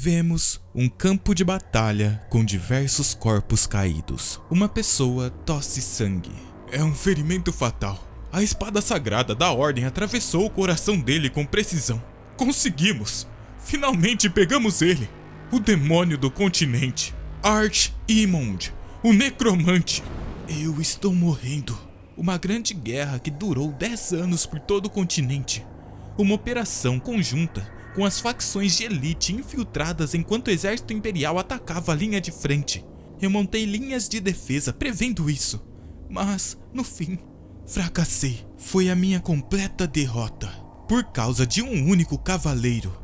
Vemos um campo de batalha com diversos corpos caídos. Uma pessoa tosse sangue. É um ferimento fatal. A espada sagrada da Ordem atravessou o coração dele com precisão. Conseguimos! Finalmente pegamos ele! O demônio do continente. Arch-Imund, o necromante. Eu estou morrendo. Uma grande guerra que durou 10 anos por todo o continente. Uma operação conjunta com as facções de elite infiltradas enquanto o exército imperial atacava a linha de frente. Eu montei linhas de defesa prevendo isso, mas, no fim, fracassei. Foi a minha completa derrota, por causa de um único cavaleiro,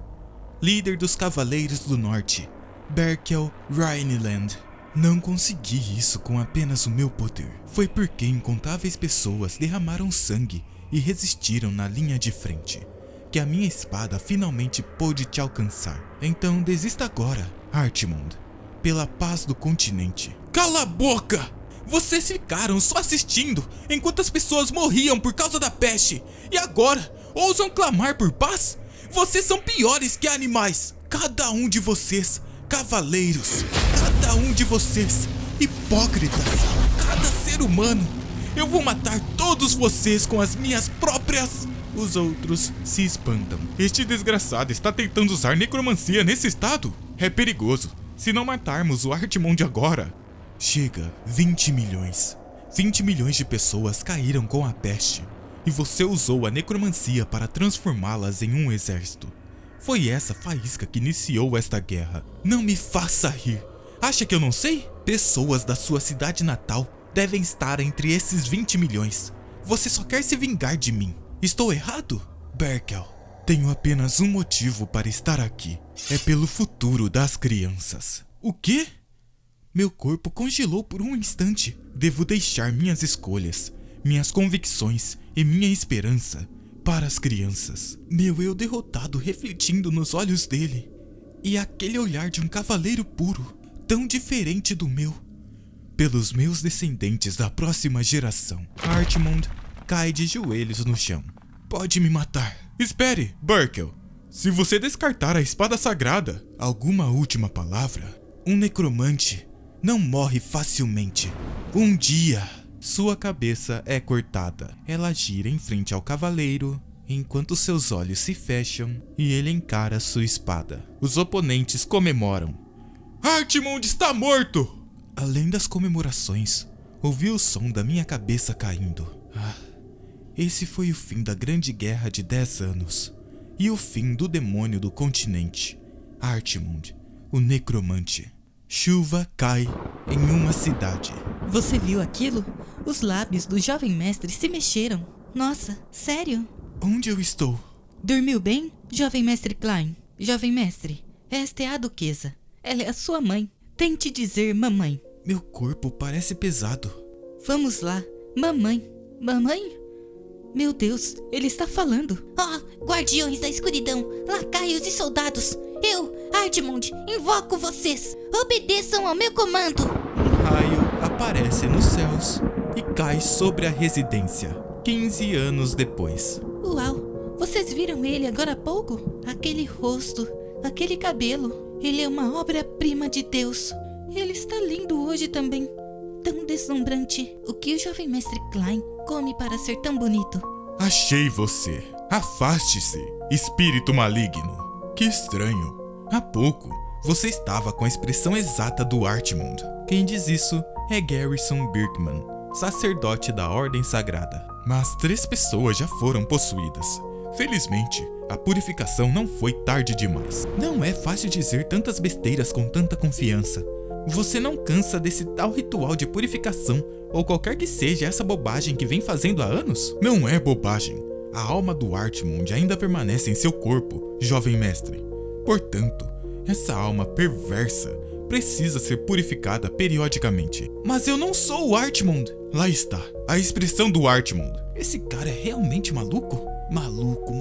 líder dos Cavaleiros do Norte, Berkel Rhineland. Não consegui isso com apenas o meu poder. Foi porque incontáveis pessoas derramaram sangue e resistiram na linha de frente que a minha espada finalmente pôde te alcançar. Então desista agora, Archimund, pela paz do continente. Cala a boca! Vocês ficaram só assistindo enquanto as pessoas morriam por causa da peste. E agora, ousam clamar por paz? Vocês são piores que animais. Cada um de vocês, cavaleiros. Cada um de vocês, hipócritas. Cada ser humano. Eu vou matar todos vocês com as minhas próprias... Os outros se espantam. Este desgraçado está tentando usar necromancia nesse estado? É perigoso. Se não matarmos o Archimund agora... Chega, 20 milhões. 20 milhões de pessoas caíram com a peste. E você usou a necromancia para transformá-las em um exército. Foi essa faísca que iniciou esta guerra. Não me faça rir. Acha que eu não sei? Pessoas da sua cidade natal devem estar entre esses 20 milhões. Você só quer se vingar de mim. Estou errado? Berkel, tenho apenas um motivo para estar aqui. É pelo futuro das crianças. O quê? Meu corpo congelou por um instante. Devo deixar minhas escolhas, minhas convicções e minha esperança para as crianças. Meu eu derrotado refletindo nos olhos dele. E aquele olhar de um cavaleiro puro, tão diferente do meu. Pelos meus descendentes da próxima geração. Archimund cai de joelhos no chão. Pode me matar. Espere, Berkel. Se você descartar a espada sagrada, alguma última palavra? Um necromante não morre facilmente. Um dia, sua cabeça é cortada. Ela gira em frente ao cavaleiro, enquanto seus olhos se fecham e ele encara sua espada. Os oponentes comemoram. Archimund está morto! Além das comemorações, ouvi o som da minha cabeça caindo. Esse foi o fim da grande guerra de 10 anos. E o fim do demônio do continente, Archimund, o necromante. Chuva cai em uma cidade. Você viu aquilo? Os lábios do jovem mestre se mexeram. Nossa, sério? Onde eu estou? Dormiu bem, jovem mestre Klein? Jovem mestre, esta é a duquesa. Ela é a sua mãe. Tente dizer mamãe. Meu corpo parece pesado. Vamos lá, mamãe. Mamãe? Meu Deus, ele está falando. Guardiões da escuridão, lacaios e soldados. Eu, Archimund, invoco vocês. Obedeçam ao meu comando. Um raio aparece nos céus e cai sobre a residência, 15 anos depois. Uau, vocês viram ele agora há pouco? Aquele rosto, aquele cabelo. Ele é uma obra-prima de Deus. Ele está lindo hoje também. Tão deslumbrante. O que o jovem mestre Klein come para ser tão bonito? Achei você. Afaste-se, espírito maligno. Que estranho. Há pouco, você estava com a expressão exata do Archimund. Quem diz isso é Garrison Birkman, sacerdote da Ordem Sagrada. Mas 3 pessoas já foram possuídas. Felizmente, a purificação não foi tarde demais. Não é fácil dizer tantas besteiras com tanta confiança. Você não cansa desse tal ritual de purificação, ou qualquer que seja essa bobagem que vem fazendo há anos? Não é bobagem. A alma do Archimund ainda permanece em seu corpo, jovem mestre. Portanto, essa alma perversa precisa ser purificada periodicamente. Mas eu não sou o Archimund. Lá está, a expressão do Archimund. Esse cara é realmente maluco? Maluco.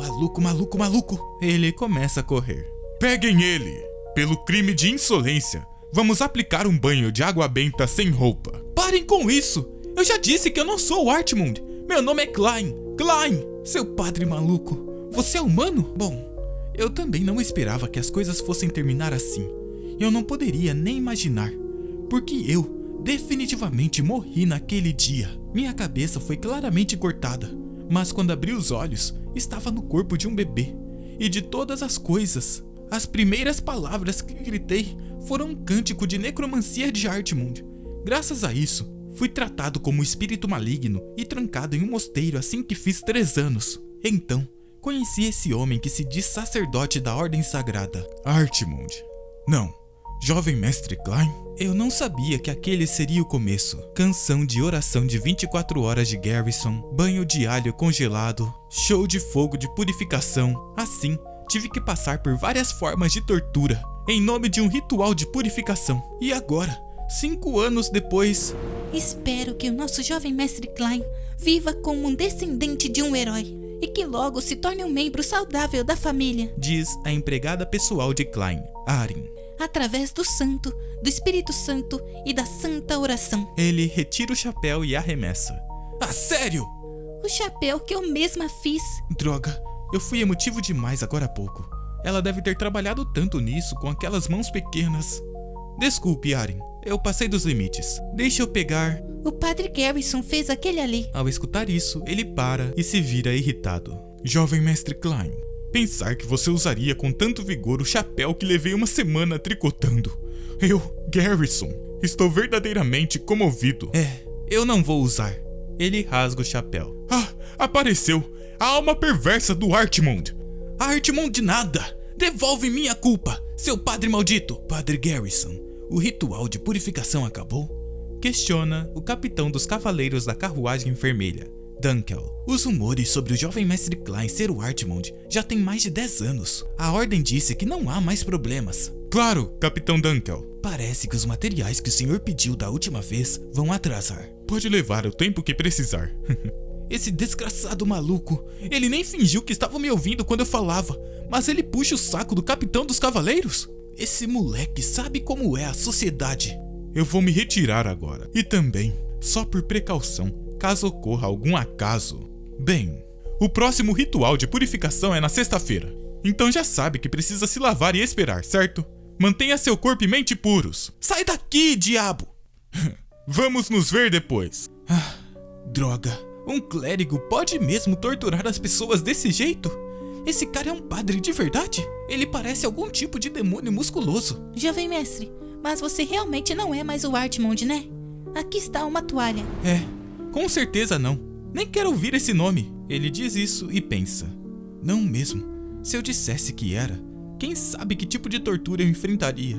Ele começa a correr. Peguem ele! Pelo crime de insolência, vamos aplicar um banho de água benta sem roupa. Parem com isso! Eu já disse que eu não sou o Archimund. Meu nome é Klein. Klein! Seu padre maluco. Você é humano? Bom, Eu também não esperava que as coisas fossem terminar assim. Eu não poderia nem imaginar, porque eu definitivamente morri naquele dia. Minha cabeça foi claramente cortada, mas quando abri os olhos, estava no corpo de um bebê. E de todas as coisas, as primeiras palavras que gritei foram um cântico de necromancia de Artmund. Graças a isso, fui tratado como espírito maligno e trancado em um mosteiro assim que fiz 3 anos. Então, conheci esse homem que se diz sacerdote da Ordem Sagrada, Artmund. Não, Jovem Mestre Klein? Eu não sabia que aquele seria o começo. Canção de oração de 24 horas de Garrison, banho de alho congelado, show de fogo de purificação. Assim, tive que passar por várias formas de tortura, em nome de um ritual de purificação. E agora, 5 anos depois... Espero que o nosso jovem mestre Klein viva como um descendente de um herói e que logo se torne um membro saudável da família, diz a empregada pessoal de Klein, Arin. Através do santo, do Espírito Santo e da santa oração. Ele retira o chapéu e arremessa. Ah, sério? O chapéu que eu mesma fiz. Droga, eu fui emotivo demais agora há pouco. Ela deve ter trabalhado tanto nisso com aquelas mãos pequenas. Desculpe, Arin, eu passei dos limites. Deixa eu pegar... O Padre Garrison fez aquele ali. Ao escutar isso, ele para e se vira irritado. Jovem Mestre Klein, pensar que você usaria com tanto vigor o chapéu que levei uma semana tricotando. Eu, Garrison, estou verdadeiramente comovido. Eu não vou usar. Ele rasga o chapéu. Ah, apareceu! A alma perversa do Artmund. Artmund nada! Devolve minha culpa, seu padre maldito! Padre Garrison, o ritual de purificação acabou? Questiona o capitão dos cavaleiros da carruagem vermelha, Dunkel. Os rumores sobre o jovem mestre Klein ser o Artmund já tem mais de 10 anos. A ordem disse que não há mais problemas. Claro, capitão Dunkel. Parece que os materiais que o senhor pediu da última vez vão atrasar. Pode levar o tempo que precisar. Esse desgraçado maluco, ele nem fingiu que estava me ouvindo quando eu falava, mas ele puxa o saco do capitão dos cavaleiros? Esse moleque sabe como é a sociedade. Eu vou me retirar agora. E também, só por precaução, caso ocorra algum acaso. Bem, o próximo ritual de purificação é na sexta-feira. Então já sabe que precisa se lavar e esperar, certo? Mantenha seu corpo e mente puros. Sai daqui, diabo! Vamos nos ver depois. Ah, droga. Um clérigo pode mesmo torturar as pessoas desse jeito? Esse cara é um padre de verdade? Ele parece algum tipo de demônio musculoso. Jovem mestre, mas você realmente não é mais o Artmund, né? Aqui está uma toalha. Com certeza não. Nem quero ouvir esse nome. Ele diz isso e pensa. Não mesmo. Se eu dissesse que era, quem sabe que tipo de tortura eu enfrentaria?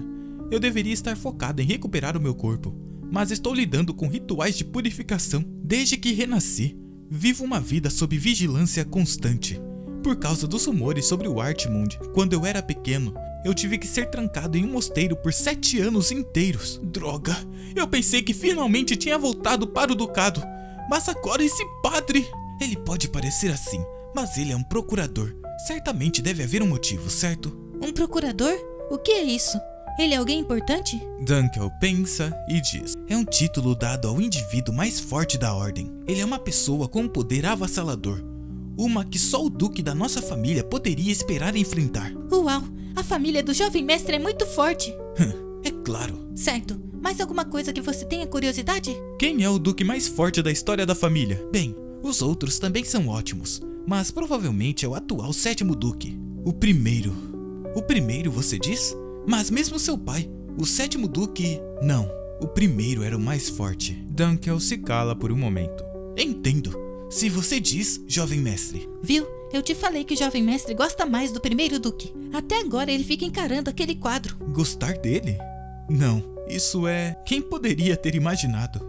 Eu deveria estar focado em recuperar o meu corpo, mas estou lidando com rituais de purificação. Desde que renasci, vivo uma vida sob vigilância constante. Por causa dos rumores sobre o Artmund, quando eu era pequeno, eu tive que ser trancado em um mosteiro por 7 anos inteiros. Droga, eu pensei que finalmente tinha voltado para o ducado, mas agora esse padre... Ele pode parecer assim, mas ele é um procurador. Certamente deve haver um motivo, certo? Um procurador? O que é isso? Ele é alguém importante? Dunkel pensa e diz. É um título dado ao indivíduo mais forte da ordem. Ele é uma pessoa com um poder avassalador. Uma que só o duque da nossa família poderia esperar enfrentar. Uau, a família do jovem mestre é muito forte. É claro. Certo, mais alguma coisa que você tenha curiosidade? Quem é o duque mais forte da história da família? Bem, os outros também são ótimos, mas provavelmente é o atual 7º duque. O primeiro, você diz? Mas mesmo seu pai, o 7º duque... Não, o primeiro era o mais forte. Dunkel se cala por um momento. Entendo. Se você diz, jovem mestre. Viu? Eu te falei que o jovem mestre gosta mais do primeiro duque. Até agora ele fica encarando aquele quadro. Gostar dele? Não, isso é... Quem poderia ter imaginado?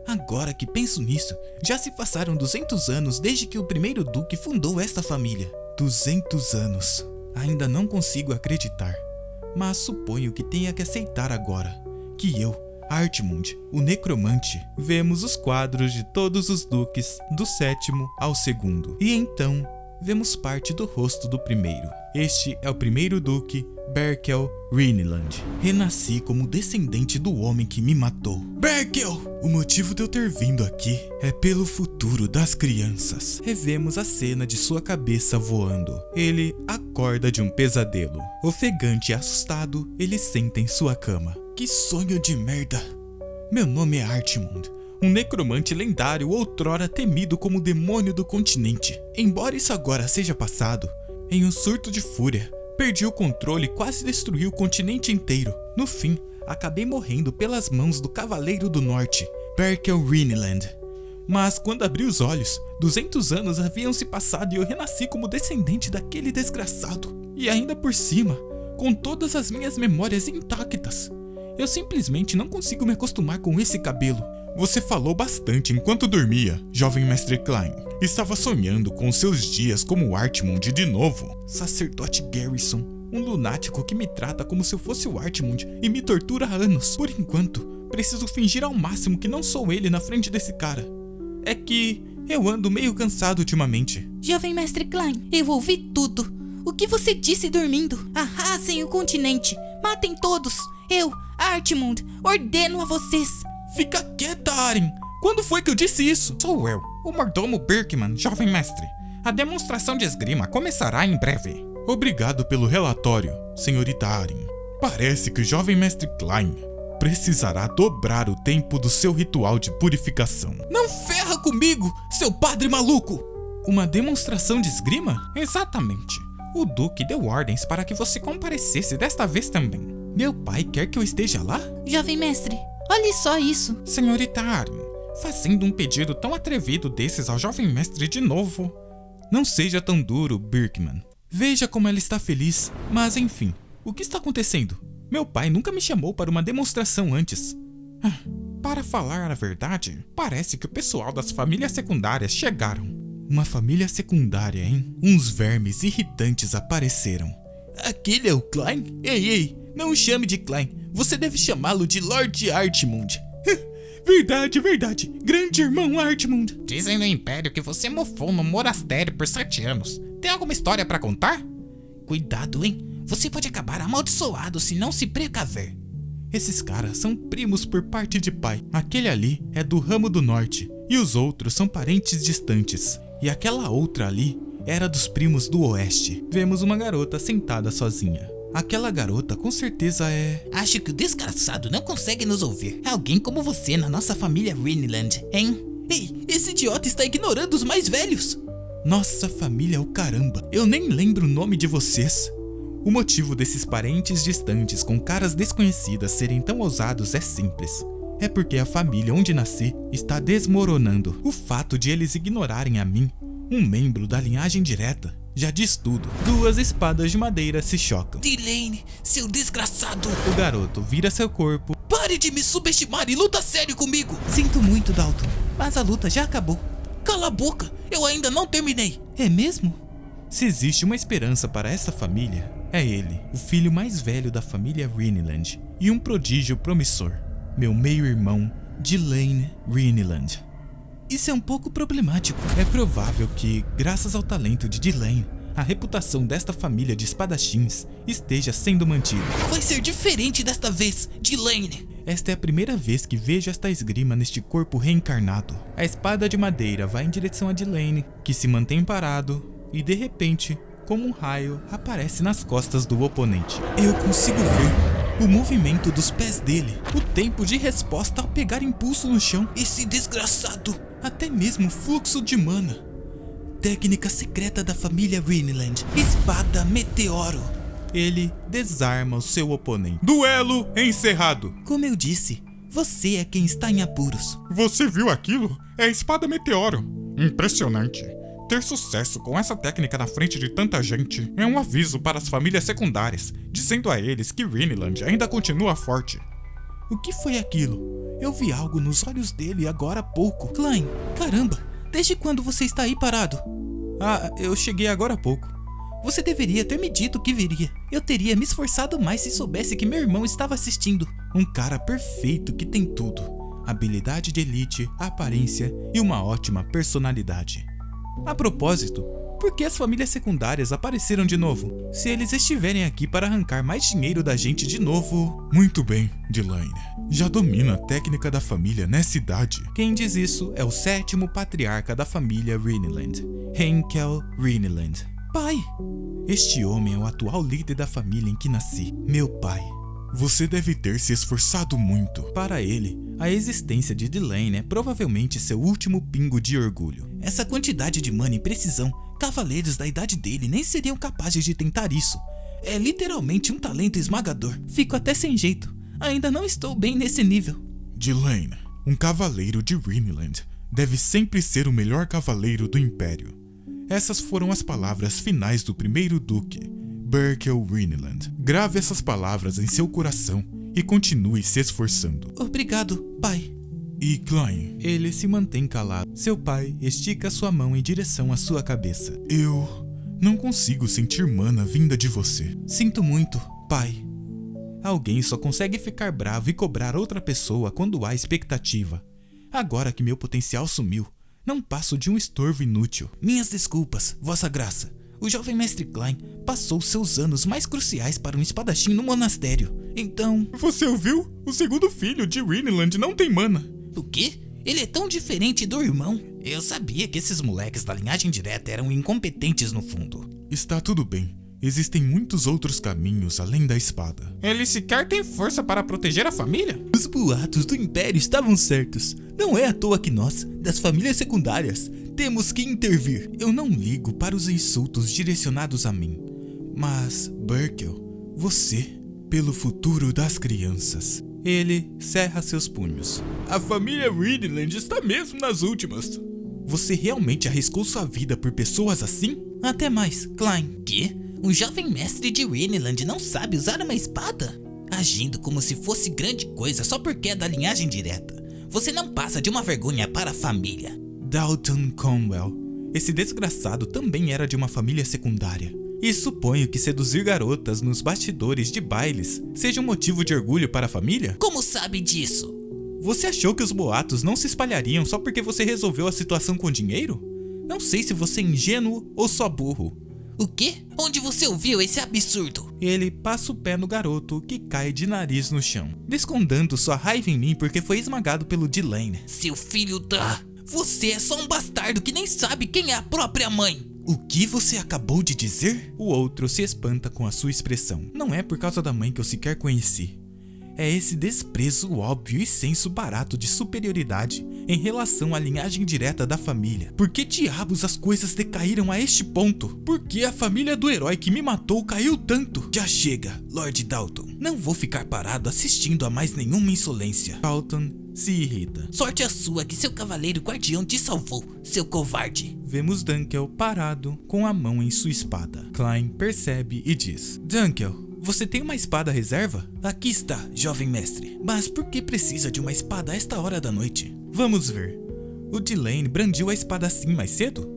Agora que penso nisso, já se passaram 200 anos desde que o primeiro duque fundou esta família. 200 anos. Ainda não consigo acreditar. Mas suponho que tenha que aceitar agora que eu, Artmund, o necromante, vemos os quadros de todos os duques do 7º ao 2º. E então, vemos parte do rosto do primeiro. Este é o primeiro duque Berkel Rhineland. Renasci como descendente do homem que me matou. Berkel! O motivo de eu ter vindo aqui é pelo futuro das crianças. Revemos a cena de sua cabeça voando. Ele acorda de um pesadelo. Ofegante e assustado, ele senta em sua cama. Que sonho de merda! Meu nome é Artmund, um necromante lendário outrora temido como o demônio do continente. Embora isso agora seja passado, em um surto de fúria, perdi o controle e quase destruí o continente inteiro. No fim, acabei morrendo pelas mãos do Cavaleiro do Norte, Berkel Rhineland. Mas quando abri os olhos, 200 anos haviam se passado e eu renasci como descendente daquele desgraçado. E ainda por cima, com todas as minhas memórias intactas. Eu simplesmente não consigo me acostumar com esse cabelo. Você falou bastante enquanto dormia, jovem mestre Klein. Estava sonhando com seus dias como Artmund de novo. Sacerdote Garrison, um lunático que me trata como se eu fosse o Artmund e me tortura há anos. Por enquanto, preciso fingir ao máximo que não sou ele na frente desse cara. É que eu ando meio cansado ultimamente. Jovem mestre Klein, eu ouvi tudo. O que você disse dormindo? Arrasem o continente. Matem todos. Eu, Artmund, ordeno a vocês. Fica quieta, Aren! Quando foi que eu disse isso? Sou eu, o mordomo Birkman, jovem mestre. A demonstração de esgrima começará em breve. Obrigado pelo relatório, senhorita Aren. Parece que o jovem mestre Klein precisará dobrar o tempo do seu ritual de purificação. Não ferra comigo, seu padre maluco! Uma demonstração de esgrima? Exatamente. O Duque deu ordens para que você comparecesse desta vez também. Meu pai quer que eu esteja lá? Jovem mestre, olhe só isso. Senhorita Aren, fazendo um pedido tão atrevido desses ao jovem mestre de novo. Não seja tão duro, Birkman. Veja como ela está feliz. Mas enfim, o que está acontecendo? Meu pai nunca me chamou para uma demonstração antes. Para falar a verdade, parece que o pessoal das famílias secundárias chegaram. Uma família secundária, hein? Uns vermes irritantes apareceram. Aquele é o Klein? Ei, não o chame de Klein. Você deve chamá-lo de Lord Artmund. Verdade. Grande irmão Artmund. Dizem no Império que você mofou no monastério por 7 anos. Tem alguma história pra contar? Cuidado, hein? Você pode acabar amaldiçoado se não se precaver. Esses caras são primos por parte de pai. Aquele ali é do ramo do norte e os outros são parentes distantes. E aquela outra ali era dos primos do oeste. Vemos uma garota sentada sozinha. Aquela garota com certeza é... Acho que o desgraçado não consegue nos ouvir. É alguém como você na nossa família Rhineland, hein? Ei, esse idiota está ignorando os mais velhos. Nossa família é o caramba. Eu nem lembro o nome de vocês. O motivo desses parentes distantes com caras desconhecidas serem tão ousados é simples. É porque a família onde nasci está desmoronando. O fato de eles ignorarem a mim, um membro da linhagem direta, já diz tudo. Duas espadas de madeira se chocam. Delaine, seu desgraçado! O garoto vira seu corpo. Pare de me subestimar e luta sério comigo! Sinto muito, Dalton, mas a luta já acabou. Cala a boca, eu ainda não terminei. É mesmo? Se existe uma esperança para essa família, é ele, o filho mais velho da família Rhineland e um prodígio promissor. Meu meio-irmão, Delaine Rhineland. Isso é um pouco problemático. É provável que, graças ao talento de Delaine, a reputação desta família de espadachins esteja sendo mantida. Vai ser diferente desta vez, Delaine. Esta é a primeira vez que vejo esta esgrima neste corpo reencarnado. A espada de madeira vai em direção a Delaine, que se mantém parado, e de repente, como um raio, aparece nas costas do oponente. Eu consigo ver o movimento dos pés dele, o tempo de resposta ao pegar impulso no chão. Esse desgraçado! Até mesmo o fluxo de mana. Técnica secreta da família Rhineland. Espada Meteoro. Ele desarma o seu oponente. Duelo encerrado. Como eu disse, você é quem está em apuros. Você viu aquilo? É a espada Meteoro. Impressionante. Ter sucesso com essa técnica na frente de tanta gente é um aviso para as famílias secundárias, dizendo a eles que Rhineland ainda continua forte. O que foi aquilo? Eu vi algo nos olhos dele agora há pouco. Klein, caramba, desde quando você está aí parado? Eu cheguei agora há pouco. Você deveria ter me dito que viria. Eu teria me esforçado mais se soubesse que meu irmão estava assistindo. Um cara perfeito que tem tudo. Habilidade de elite, aparência e uma ótima personalidade. A propósito, Por que as famílias secundárias apareceram de novo? Se eles estiverem aqui para arrancar mais dinheiro da gente de novo... Muito bem, Delaine. Já domina a técnica da família nessa idade. Quem diz isso é o 7º patriarca da família Rhineland, Henkel Rhineland. Pai! Este homem é o atual líder da família em que nasci, meu pai. Você deve ter se esforçado muito. Para ele, a existência de Delaine é provavelmente seu último pingo de orgulho. Essa quantidade de mana e precisão, cavaleiros da idade dele nem seriam capazes de tentar isso. É literalmente um talento esmagador. Fico até sem jeito. Ainda não estou bem nesse nível. Delaine, um cavaleiro de Rhineland deve sempre ser o melhor cavaleiro do Império. Essas foram as palavras finais do primeiro duque, Berkel Rhineland. Grave essas palavras em seu coração e continue se esforçando. Obrigado, pai. E Klein? Ele se mantém calado. Seu pai estica sua mão em direção à sua cabeça. Eu não consigo sentir mana vinda de você. Sinto muito, pai. Alguém só consegue ficar bravo e cobrar outra pessoa quando há expectativa. Agora que meu potencial sumiu, não passo de um estorvo inútil. Minhas desculpas, vossa graça. O jovem mestre Klein passou seus anos mais cruciais para um espadachim no monastério. Então... Você ouviu? O segundo filho de Rhineland não tem mana. O quê? Ele é tão diferente do irmão. Eu sabia que esses moleques da linhagem direta eram incompetentes no fundo. Está tudo bem. Existem muitos outros caminhos além da espada. Ele sequer tem força para proteger a família? Os boatos do Império estavam certos. Não é à toa que nós, das famílias secundárias, temos que intervir. Eu não ligo para os insultos direcionados a mim. Mas, Berkel, você, pelo futuro das crianças. Ele cerra seus punhos. A família Rhineland está mesmo nas últimas. Você realmente arriscou sua vida por pessoas assim? Até mais, Klein. Quê? Um jovem mestre de Rhineland não sabe usar uma espada? Agindo como se fosse grande coisa só porque é da linhagem direta. Você não passa de uma vergonha para a família. Dalton Conwell. Esse desgraçado também era de uma família secundária. E suponho que seduzir garotas nos bastidores de bailes seja um motivo de orgulho para a família? Como sabe disso? Você achou que os boatos não se espalhariam só porque você resolveu a situação com dinheiro? Não sei se você é ingênuo ou só burro. O quê? Onde você ouviu esse absurdo? Ele passa o pé no garoto, que cai de nariz no chão, descontando sua raiva em mim porque foi esmagado pelo Delaine. Seu filho da... Você é só um bastardo que nem sabe quem é a própria mãe. O que você acabou de dizer? O outro se espanta com a sua expressão. Não é por causa da mãe que eu sequer conheci. É esse desprezo óbvio e senso barato de superioridade em relação à linhagem direta da família. Por que diabos as coisas decaíram a este ponto? Por que a família do herói que me matou caiu tanto? Já chega, Lord Dalton. Não vou ficar parado assistindo a mais nenhuma insolência. Dalton se irrita. Sorte a sua que seu cavaleiro guardião te salvou, seu covarde. Vemos Dunkel parado com a mão em sua espada. Klein percebe e diz: Dunkel, você tem uma espada reserva? Aqui está, jovem mestre. Mas por que precisa de uma espada a esta hora da noite? Vamos ver. O Delaine brandiu a espada assim mais cedo?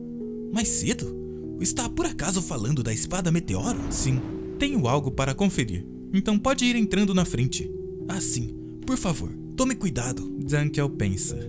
Mais cedo? Está por acaso falando da espada meteoro? Sim, tenho algo para conferir. Então pode ir entrando na frente. Ah, sim. Por favor, tome cuidado. Dunkel pensa.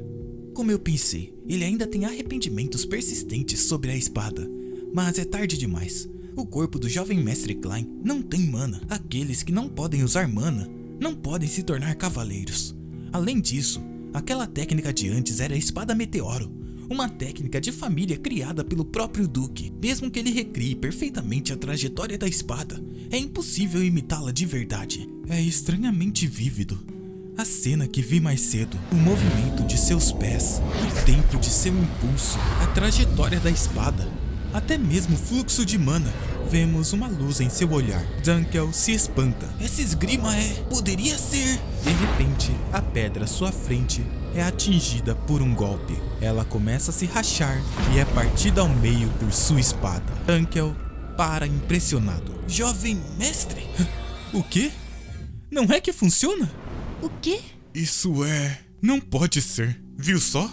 Como eu pensei, ele ainda tem arrependimentos persistentes sobre a espada. Mas é tarde demais. O corpo do jovem mestre Klein não tem mana. Aqueles que não podem usar mana não podem se tornar cavaleiros. Além disso, aquela técnica de antes era a espada meteoro, uma técnica de família criada pelo próprio duque. Mesmo que ele recrie perfeitamente a trajetória da espada, é impossível imitá-la de verdade. É estranhamente vívido. A cena que vi mais cedo, o movimento de seus pés, o tempo de seu impulso, a trajetória da espada, até mesmo o fluxo de mana. Vemos uma luz em seu olhar. Dunkel se espanta. Essa esgrima poderia ser... De repente, a pedra à sua frente é atingida por um golpe. Ela começa a se rachar e é partida ao meio por sua espada. Dunkel para impressionado. Jovem mestre? O quê? Não é que funciona? O quê? Isso não pode ser. Viu só?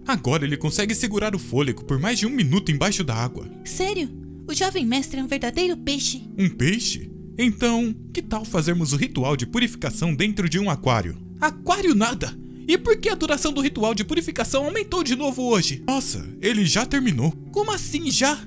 Agora ele consegue segurar o fôlego por mais de 1 minuto embaixo da água. Sério? O jovem mestre é um verdadeiro peixe. Um peixe? Então, que tal fazermos o ritual de purificação dentro de um aquário? Aquário nada! E por que a duração do ritual de purificação aumentou de novo hoje? Nossa, ele já terminou. Como assim já?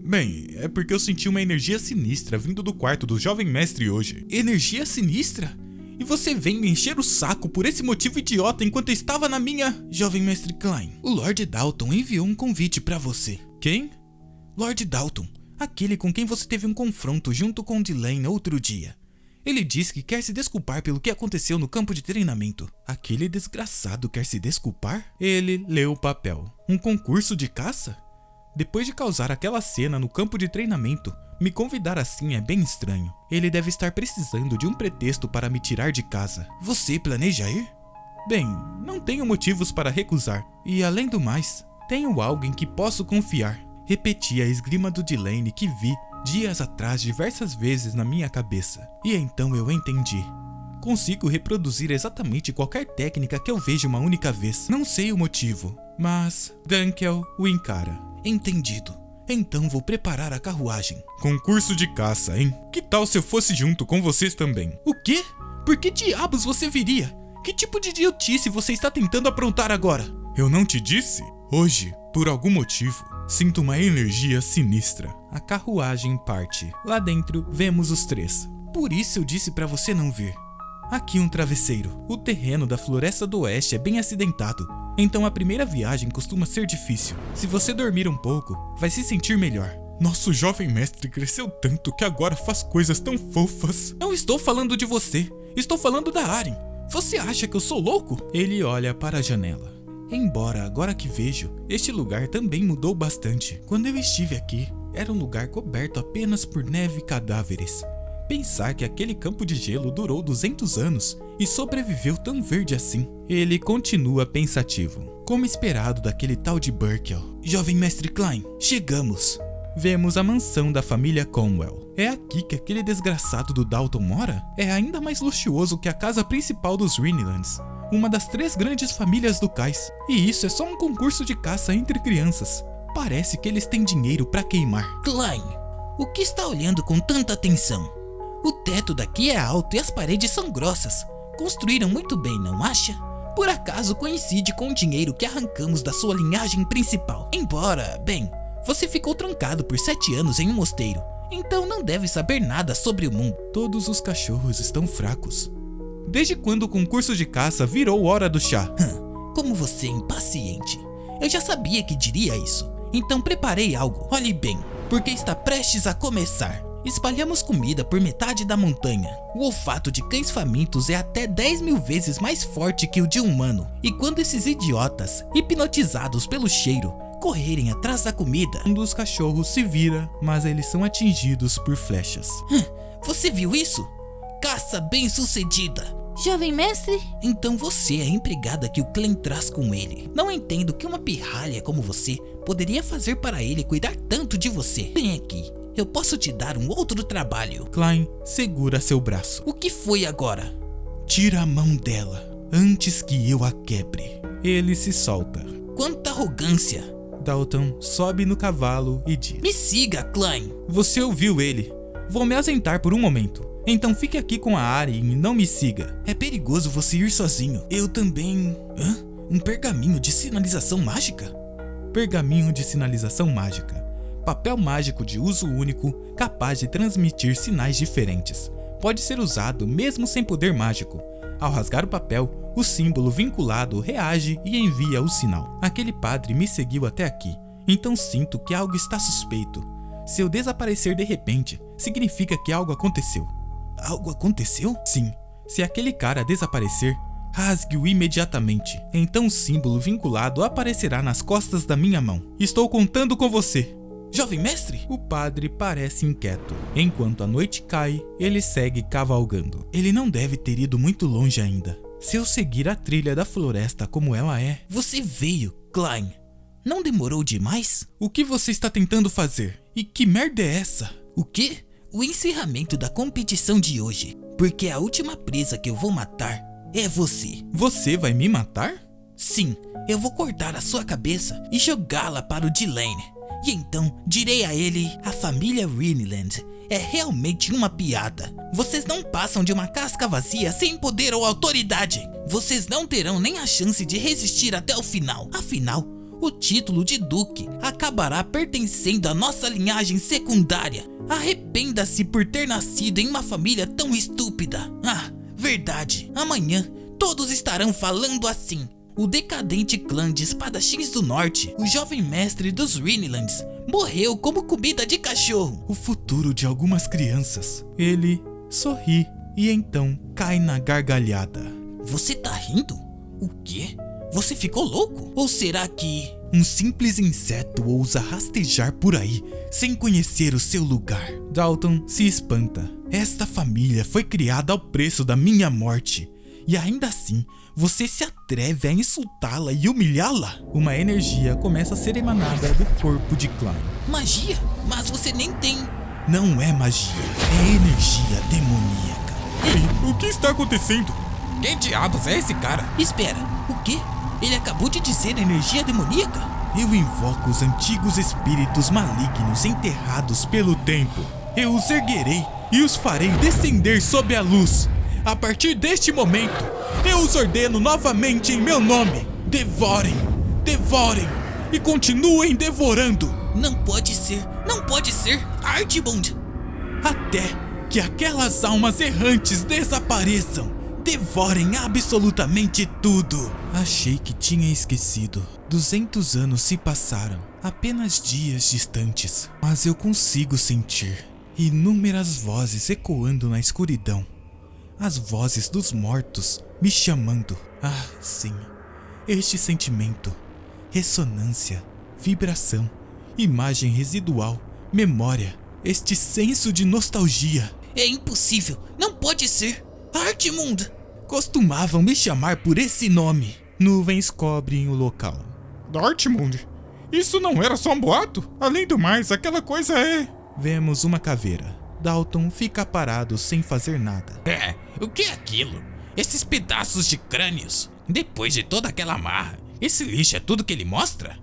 Bem, é porque eu senti uma energia sinistra vindo do quarto do jovem mestre hoje. Energia sinistra? E você vem me encher o saco por esse motivo idiota enquanto estava na minha... Jovem mestre Klein, o Lord Dalton enviou um convite pra você. Quem? Lord Dalton, aquele com quem você teve um confronto junto com Delane outro dia. Ele disse que quer se desculpar pelo que aconteceu no campo de treinamento. Aquele desgraçado quer se desculpar? Ele leu o papel. Um concurso de caça? Depois de causar aquela cena no campo de treinamento, me convidar assim é bem estranho. Ele deve estar precisando de um pretexto para me tirar de casa. Você planeja ir? Bem, não tenho motivos para recusar. E além do mais, tenho algo em que posso confiar. Repeti a esgrima do Delane que vi dias atrás diversas vezes na minha cabeça. E então eu entendi. Consigo reproduzir exatamente qualquer técnica que eu veja uma única vez. Não sei o motivo, mas Dunkel o encara. Entendido. Então vou preparar a carruagem. Concurso de caça, hein? Que tal se eu fosse junto com vocês também? O quê? Por que diabos você viria? Que tipo de idiotice você está tentando aprontar agora? Eu não te disse? Hoje, por algum motivo, sinto uma energia sinistra. A carruagem parte. Lá dentro, vemos os três. Por isso eu disse pra você não vir. Aqui um travesseiro. O terreno da Floresta do Oeste é bem acidentado, então a primeira viagem costuma ser difícil. Se você dormir um pouco, vai se sentir melhor. Nosso jovem mestre cresceu tanto que agora faz coisas tão fofas. Não estou falando de você, estou falando da Aren. Você acha que eu sou louco? Ele olha para a janela. Embora agora que vejo, este lugar também mudou bastante. Quando eu estive aqui, era um lugar coberto apenas por neve e cadáveres. Pensar que aquele campo de gelo durou 200 anos e sobreviveu tão verde assim. Ele continua pensativo, como esperado daquele tal de Burkel. Jovem mestre Klein, chegamos. Vemos a mansão da família Conwell. É aqui que aquele desgraçado do Dalton mora? É ainda mais luxuoso que a casa principal dos Rhinelands, uma das 3 grandes famílias ducais. E isso é só um concurso de caça entre crianças. Parece que eles têm dinheiro pra queimar. Klein, o que está olhando com tanta atenção? O teto daqui é alto e as paredes são grossas. Construíram muito bem, não acha? Por acaso coincide com o dinheiro que arrancamos da sua linhagem principal. Embora, bem, você ficou trancado por 7 anos em um mosteiro, então não deve saber nada sobre o mundo. Todos os cachorros estão fracos. Desde quando o concurso de caça virou hora do chá? Como você é impaciente. Eu já sabia que diria isso, então preparei algo. Olhe bem, porque está prestes a começar. Espalhamos comida por metade da montanha. O olfato de cães famintos é até 10.000 vezes mais forte que o de um humano. E quando esses idiotas, hipnotizados pelo cheiro, correrem atrás da comida... Um dos cachorros se vira, mas eles são atingidos por flechas. Você viu isso? Caça bem sucedida. Jovem mestre? Então você é a empregada que o clã traz com ele. Não entendo que uma pirralha como você poderia fazer para ele cuidar tanto de você. Vem aqui. Eu posso te dar um outro trabalho. Klein segura seu braço. O que foi agora? Tira a mão dela, antes que eu a quebre. Ele se solta. Quanta arrogância. Dalton sobe no cavalo e diz: Me siga, Klein. Você ouviu ele. Vou me ausentar por um momento. Então fique aqui com a Aren e não me siga. É perigoso você ir sozinho. Eu também... Um pergaminho de sinalização mágica? Pergaminho de sinalização mágica. Papel mágico de uso único, capaz de transmitir sinais diferentes. Pode ser usado mesmo sem poder mágico. Ao rasgar o papel, o símbolo vinculado reage e envia o sinal. Aquele padre me seguiu até aqui, então sinto que algo está suspeito. Se eu desaparecer de repente, significa que algo aconteceu. Algo aconteceu? Sim. Se aquele cara desaparecer, rasgue-o imediatamente. Então o símbolo vinculado aparecerá nas costas da minha mão. Estou contando com você. Jovem mestre? O padre parece inquieto. Enquanto a noite cai, ele segue cavalgando. Ele não deve ter ido muito longe ainda. Se eu seguir a trilha da floresta como ela é... Você veio, Klein. Não demorou demais? O que você está tentando fazer? E que merda é essa? O quê? O encerramento da competição de hoje. Porque a última presa que eu vou matar é você. Você vai me matar? Sim, eu vou cortar a sua cabeça e jogá-la para o Delane. E então direi a ele: a família Rhineland é realmente uma piada. Vocês não passam de uma casca vazia sem poder ou autoridade. Vocês não terão nem a chance de resistir até o final. Afinal, o título de duque acabará pertencendo à nossa linhagem secundária. Arrependa-se por ter nascido em uma família tão estúpida. Ah, verdade. Amanhã todos estarão falando assim. O decadente clã de espadachins do norte, o jovem mestre dos Rhinelands, morreu como comida de cachorro. O futuro de algumas crianças. Ele sorri e então cai na gargalhada. Você tá rindo? O quê? Você ficou louco? Ou será que... Um simples inseto ousa rastejar por aí, sem conhecer o seu lugar. Dalton se espanta. Esta família foi criada ao preço da minha morte. E ainda assim, você se atreve a insultá-la e humilhá-la? Uma energia começa a ser emanada do corpo de Klein. Magia? Mas você nem tem... Não é magia, é energia demoníaca. Ei, o que está acontecendo? Quem diabos é esse cara? Espera, o quê? Ele acabou de dizer energia demoníaca? Eu invoco os antigos espíritos malignos enterrados pelo tempo. Eu os erguerei e os farei descender sob a luz. A partir deste momento, eu os ordeno novamente em meu nome. Devorem, devorem e continuem devorando. Não pode ser, não pode ser, Archibald. Até que aquelas almas errantes desapareçam. Devorem absolutamente tudo. Achei que tinha esquecido. 200 anos se passaram, apenas dias distantes. Mas eu consigo sentir inúmeras vozes ecoando na escuridão. As vozes dos mortos me chamando. Ah, sim. Este sentimento, ressonância, vibração, imagem residual, memória, este senso de nostalgia. É impossível, não pode ser. Archimund! Costumavam me chamar por esse nome. Nuvens cobrem o local. Dortmund? Isso não era só um boato? Além do mais, aquela coisa é... Vemos uma caveira. Dalton fica parado sem fazer nada. O que é aquilo? Esses pedaços de crânios. Depois de toda aquela marra, esse lixo é tudo que ele mostra?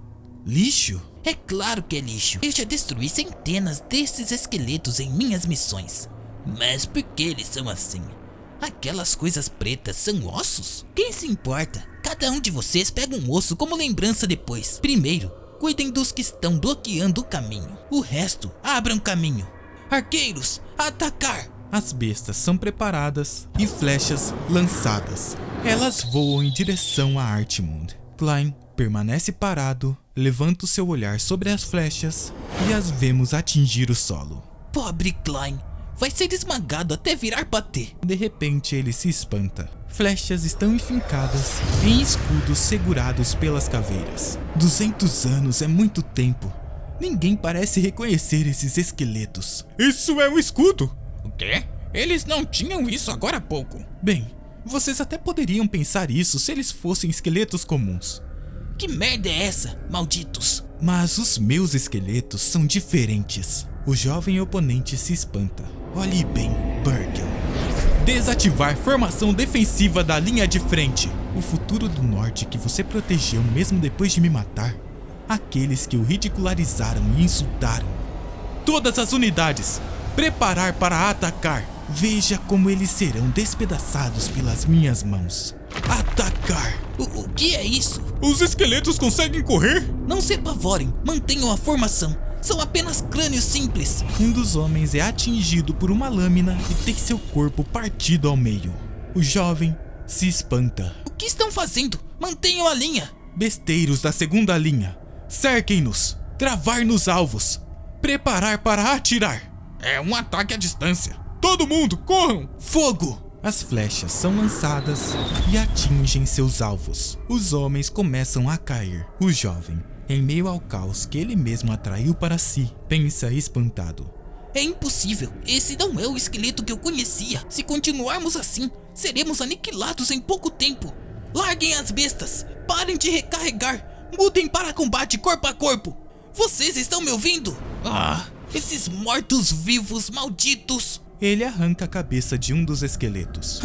Lixo? É claro que é lixo. Eu já destruí centenas desses esqueletos em minhas missões. Mas por que eles são assim? Aquelas coisas pretas são ossos? Quem se importa? Cada um de vocês pega um osso como lembrança depois. Primeiro, cuidem dos que estão bloqueando o caminho. O resto, abram caminho. Arqueiros, atacar! As bestas são preparadas e flechas lançadas. Elas voam em direção a Archimund. Klein permanece parado, levanta o seu olhar sobre as flechas e as vemos atingir o solo. Pobre Klein, vai ser esmagado até virar patê. De repente ele se espanta. Flechas estão enfincadas em escudos segurados pelas caveiras. 200 anos é muito tempo. Ninguém parece reconhecer esses esqueletos. Isso é um escudo! O quê? Eles não tinham isso agora há pouco. Bem, vocês até poderiam pensar isso se eles fossem esqueletos comuns. Que merda é essa, malditos? Mas os meus esqueletos são diferentes. O jovem oponente se espanta. Olhe bem, Burgle. Desativar formação defensiva da linha de frente. O futuro do norte que você protegeu mesmo depois de me matar. Aqueles que o ridicularizaram e insultaram. Todas as unidades, preparar para atacar. Veja como eles serão despedaçados pelas minhas mãos. Atacar! O que é isso? Os esqueletos conseguem correr? Não se apavorem, mantenham a formação. São apenas crânios simples. Um dos homens é atingido por uma lâmina e tem seu corpo partido ao meio. O jovem se espanta. O que estão fazendo? Mantenham a linha. Besteiros da segunda linha, cerquem-nos, travar nos alvos, preparar para atirar. É um ataque à distância. Todo mundo, corram! Fogo! As flechas são lançadas e atingem seus alvos. Os homens começam a cair. O jovem, em meio ao caos que ele mesmo atraiu para si, pensa espantado. É impossível, esse não é o esqueleto que eu conhecia. Se continuarmos assim, seremos aniquilados em pouco tempo. Larguem as bestas, parem de recarregar, mudem para combate corpo a corpo. Vocês estão me ouvindo? Ah, esses mortos-vivos malditos. Ele arranca a cabeça de um dos esqueletos.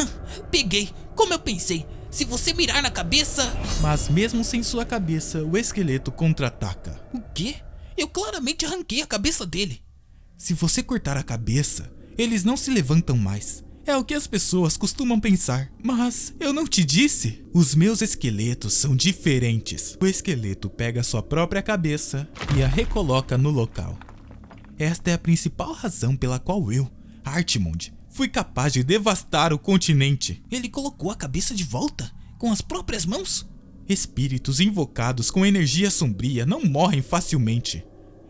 Peguei, como eu pensei. Se você mirar na cabeça... Mas mesmo sem sua cabeça, o esqueleto contra-ataca. O quê? Eu claramente arranquei a cabeça dele. Se você cortar a cabeça, eles não se levantam mais. É o que as pessoas costumam pensar. Mas eu não te disse. Os meus esqueletos são diferentes. O esqueleto pega sua própria cabeça e a recoloca no local. Esta é a principal razão pela qual eu, Artmond, fui capaz de devastar o continente. Ele colocou a cabeça de volta com as próprias mãos? Espíritos invocados com energia sombria não morrem facilmente.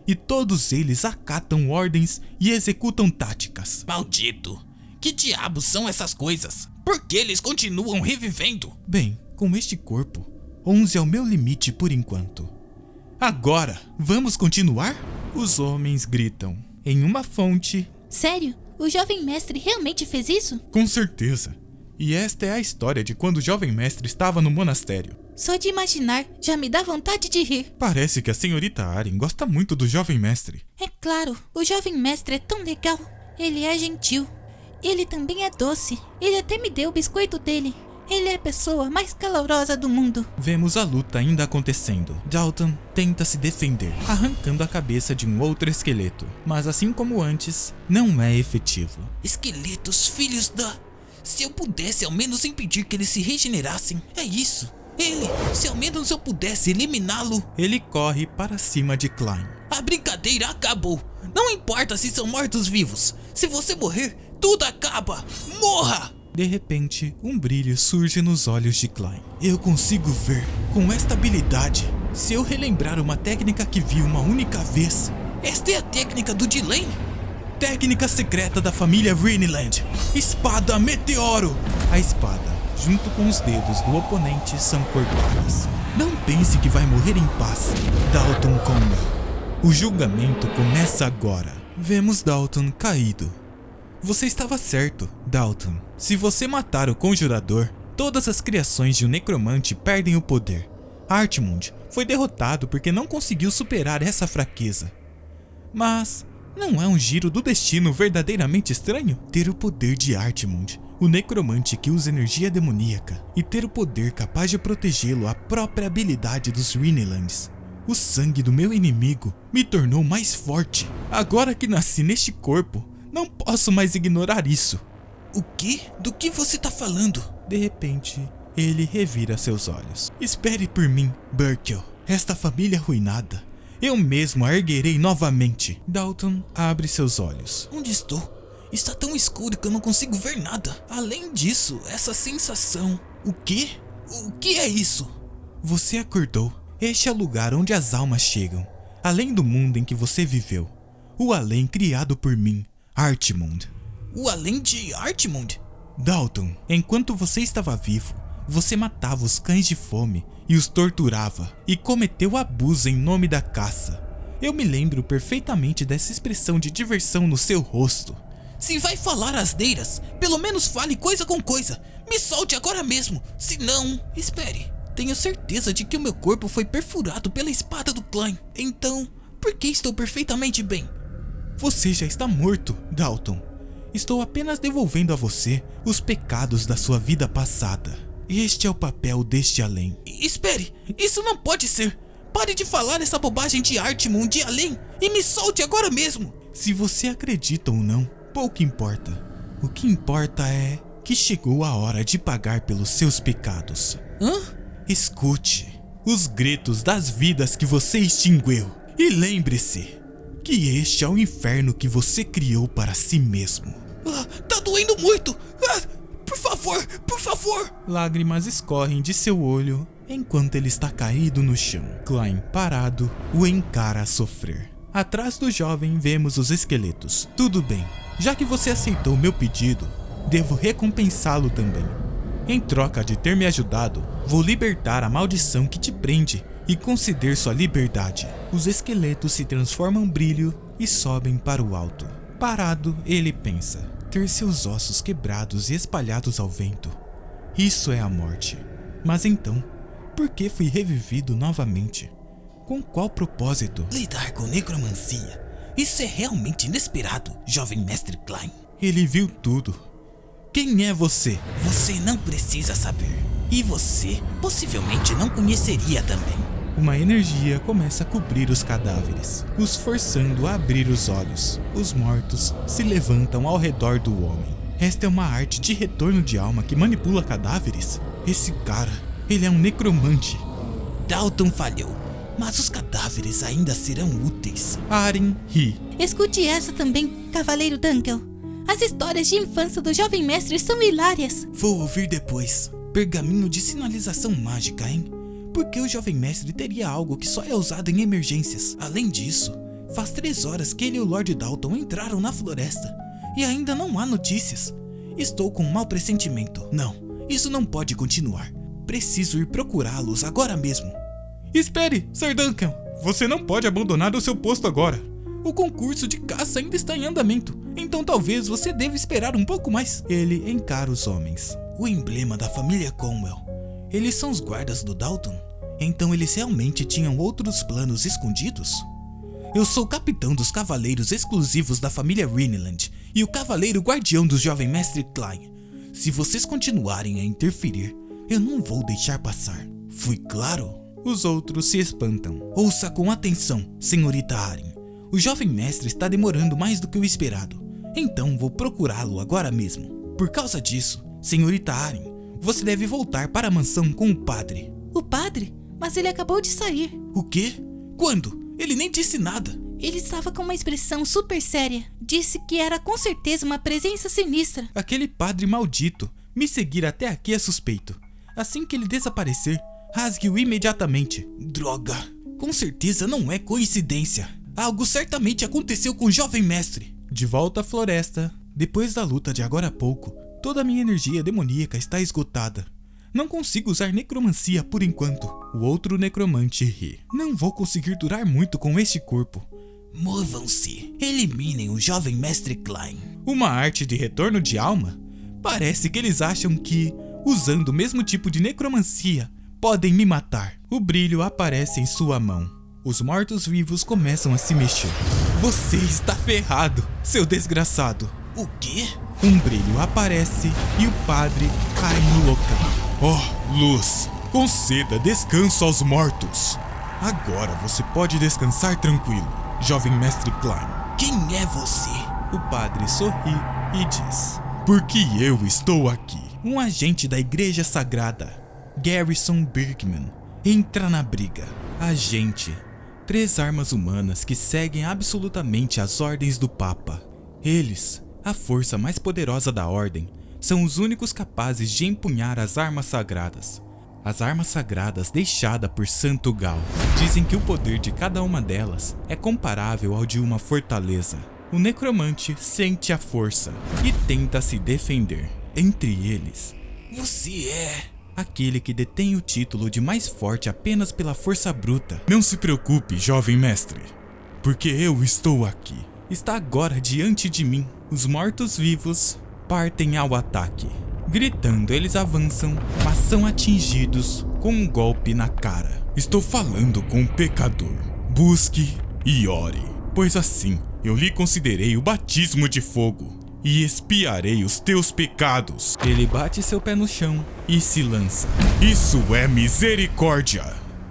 E todos eles acatam ordens e executam táticas. Maldito! Que diabos são essas coisas? Por que eles continuam revivendo? Bem, com este corpo, 11 é o meu limite por enquanto. Agora, vamos continuar? Os homens gritam. Em uma fonte... Sério? O jovem mestre realmente fez isso? Com certeza. E esta é a história de quando o jovem mestre estava no monastério. Só de imaginar, já me dá vontade de rir. Parece que a senhorita Aren gosta muito do jovem mestre. É claro, o jovem mestre é tão legal. Ele é gentil. Ele também é doce. Ele até me deu o biscoito dele. Ele é a pessoa mais calorosa do mundo. Vemos a luta ainda acontecendo. Dalton tenta se defender, arrancando a cabeça de um outro esqueleto. Mas assim como antes, não é efetivo. Esqueletos, filhos da... Se eu pudesse ao menos impedir que eles se regenerassem. É isso. Ele, se ao menos eu pudesse eliminá-lo. Ele corre para cima de Klein. A brincadeira acabou. Não importa se são mortos-vivos. Se você morrer, tudo acaba. Morra! De repente, um brilho surge nos olhos de Klein. Eu consigo ver, com esta habilidade, se eu relembrar uma técnica que vi uma única vez. Esta é a técnica do Dylan. Técnica secreta da família Rhineland. Espada Meteoro. A espada, junto com os dedos do oponente, são cortadas. Não pense que vai morrer em paz, Dalton Conwell. O julgamento começa agora. Vemos Dalton caído. Você estava certo, Dalton. Se você matar o conjurador, todas as criações de um necromante perdem o poder. Artmond foi derrotado porque não conseguiu superar essa fraqueza. Mas não é um giro do destino verdadeiramente estranho? Ter o poder de Artmond, o necromante que usa energia demoníaca, e ter o poder capaz de protegê-lo à própria habilidade dos Rhinelands. O sangue do meu inimigo me tornou mais forte. Agora que nasci neste corpo, não posso mais ignorar isso. O quê? Do que você tá falando? De repente, ele revira seus olhos. Espere por mim, Burkill. Esta família arruinada, eu mesmo a erguerei novamente. Dalton abre seus olhos. Onde estou? Está tão escuro que eu não consigo ver nada. Além disso, essa sensação... O quê? O que é isso? Você acordou. Este é o lugar onde as almas chegam. Além do mundo em que você viveu. O além criado por mim, Artmond. O além de Artmond? Dalton, enquanto você estava vivo, você matava os cães de fome e os torturava, e cometeu abuso em nome da caça. Eu me lembro perfeitamente dessa expressão de diversão no seu rosto. Se vai falar asneiras, pelo menos fale coisa com coisa. Me solte agora mesmo, senão... Espere, tenho certeza de que o meu corpo foi perfurado pela espada do Klein. Então, por que estou perfeitamente bem? Você já está morto, Dalton. Estou apenas devolvendo a você os pecados da sua vida passada. Este é o papel deste além. Espere, isso não pode ser. Pare de falar essa bobagem de Artmond de além e me solte agora mesmo. Se você acredita ou não, pouco importa. O que importa é que chegou a hora de pagar pelos seus pecados. Hã? Escute os gritos das vidas que você extinguiu. E lembre-se que este é o inferno que você criou para si mesmo. Tá doendo muito. Por favor, por favor. Lágrimas escorrem de seu olho enquanto ele está caído no chão. Klein, parado, o encara a sofrer. Atrás do jovem vemos os esqueletos. Tudo bem, já que você aceitou meu pedido, devo recompensá-lo também. Em troca de ter me ajudado, vou libertar a maldição que te prende e conceder sua liberdade. Os esqueletos se transformam em brilho e sobem para o alto. Parado, ele pensa. Ter seus ossos quebrados e espalhados ao vento. Isso é a morte. Mas então, por que fui revivido novamente? Com qual propósito? Lidar com necromancia. Isso é realmente inesperado, jovem mestre Klein. Ele viu tudo. Quem é você? Você não precisa saber. E você possivelmente não conheceria também. Uma energia começa a cobrir os cadáveres, os forçando a abrir os olhos. Os mortos se levantam ao redor do homem. Esta é uma arte de retorno de alma que manipula cadáveres? Esse cara, ele é um necromante. Dalton falhou, mas os cadáveres ainda serão úteis. Aren ri. Escute essa também, Cavaleiro Dunkel. As histórias de infância do jovem mestre são hilárias. Vou ouvir depois. Pergaminho de sinalização mágica, hein? Porque o jovem mestre teria algo que só é usado em emergências. Além disso, faz 3 horas que ele e o Lord Dalton entraram na floresta e ainda não há notícias. Estou com um mau pressentimento. Não, isso não pode continuar. Preciso ir procurá-los agora mesmo. Espere, Sir Duncan. Você não pode abandonar o seu posto agora. O concurso de caça ainda está em andamento, então talvez você deva esperar um pouco mais. Ele encara os homens. O emblema da família Conwell. Eles são os guardas do Dalton? Então eles realmente tinham outros planos escondidos? Eu sou o capitão dos cavaleiros exclusivos da família Rhineland e o cavaleiro guardião do jovem mestre Klein. Se vocês continuarem a interferir, eu não vou deixar passar. Fui claro? Os outros se espantam. Ouça com atenção, senhorita Aren. O jovem mestre está demorando mais do que o esperado. Então vou procurá-lo agora mesmo. Por causa disso, senhorita Aren, você deve voltar para a mansão com o padre. O padre? Mas ele acabou de sair. O quê? Quando? Ele nem disse nada. Ele estava com uma expressão super séria. Disse que era com certeza uma presença sinistra. Aquele padre maldito. Me seguir até aqui é suspeito. Assim que ele desaparecer, rasgue-o imediatamente. Droga. Com certeza não é coincidência. Algo certamente aconteceu com o jovem mestre. De volta à floresta, depois da luta de agora há pouco, toda a minha energia demoníaca está esgotada. Não consigo usar necromancia por enquanto. O outro necromante ri. Não vou conseguir durar muito com este corpo. Movam-se. Eliminem o jovem mestre Klein. Uma arte de retorno de alma? Parece que eles acham que, usando o mesmo tipo de necromancia, podem me matar. O brilho aparece em sua mão. Os mortos-vivos começam a se mexer. Você está ferrado, seu desgraçado. O quê? Um brilho aparece e o padre cai no local. Oh, luz, conceda descanso aos mortos. Agora você pode descansar tranquilo, jovem mestre Klein. Quem é você? O padre sorri e diz: porque eu estou aqui. Um agente da igreja sagrada, Garrison Bergman, entra na briga. Agente, 3 armas humanas que seguem absolutamente as ordens do Papa. Eles, a força mais poderosa da ordem, são os únicos capazes de empunhar as armas sagradas. As armas sagradas deixadas por Santo Gal. Dizem que o poder de cada uma delas é comparável ao de uma fortaleza. O necromante sente a força e tenta se defender. Entre eles, você é aquele que detém o título de mais forte apenas pela força bruta. Não se preocupe, jovem mestre, porque eu estou aqui. Está agora diante de mim. Os mortos-vivos partem ao ataque. Gritando, eles avançam, mas são atingidos com um golpe na cara. Estou falando com o pecador. Busque e ore, pois assim eu lhe considerei o batismo de fogo e expiarei os teus pecados. Ele bate seu pé no chão e se lança. Isso é misericórdia!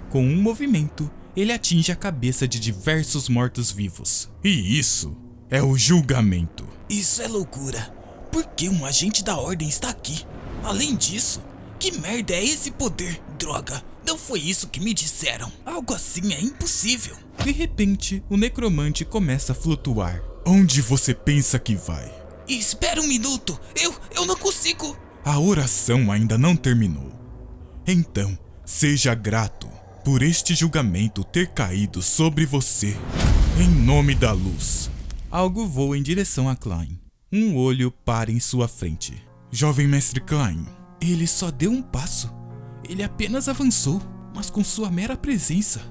Com um movimento, ele atinge a cabeça de diversos mortos-vivos. E isso é o julgamento. Isso é loucura. Por que um agente da ordem está aqui? Além disso, que merda é esse poder? Droga, não foi isso que me disseram. Algo assim é impossível. De repente, o necromante começa a flutuar. Onde você pensa que vai? Espera um minuto, eu não consigo. A oração ainda não terminou. Então, seja grato por este julgamento ter caído sobre você. Em nome da luz. Algo voa em direção a Klein. Um olho para em sua frente. Jovem mestre Klein. Ele só deu um passo. Ele apenas avançou, mas com sua mera presença.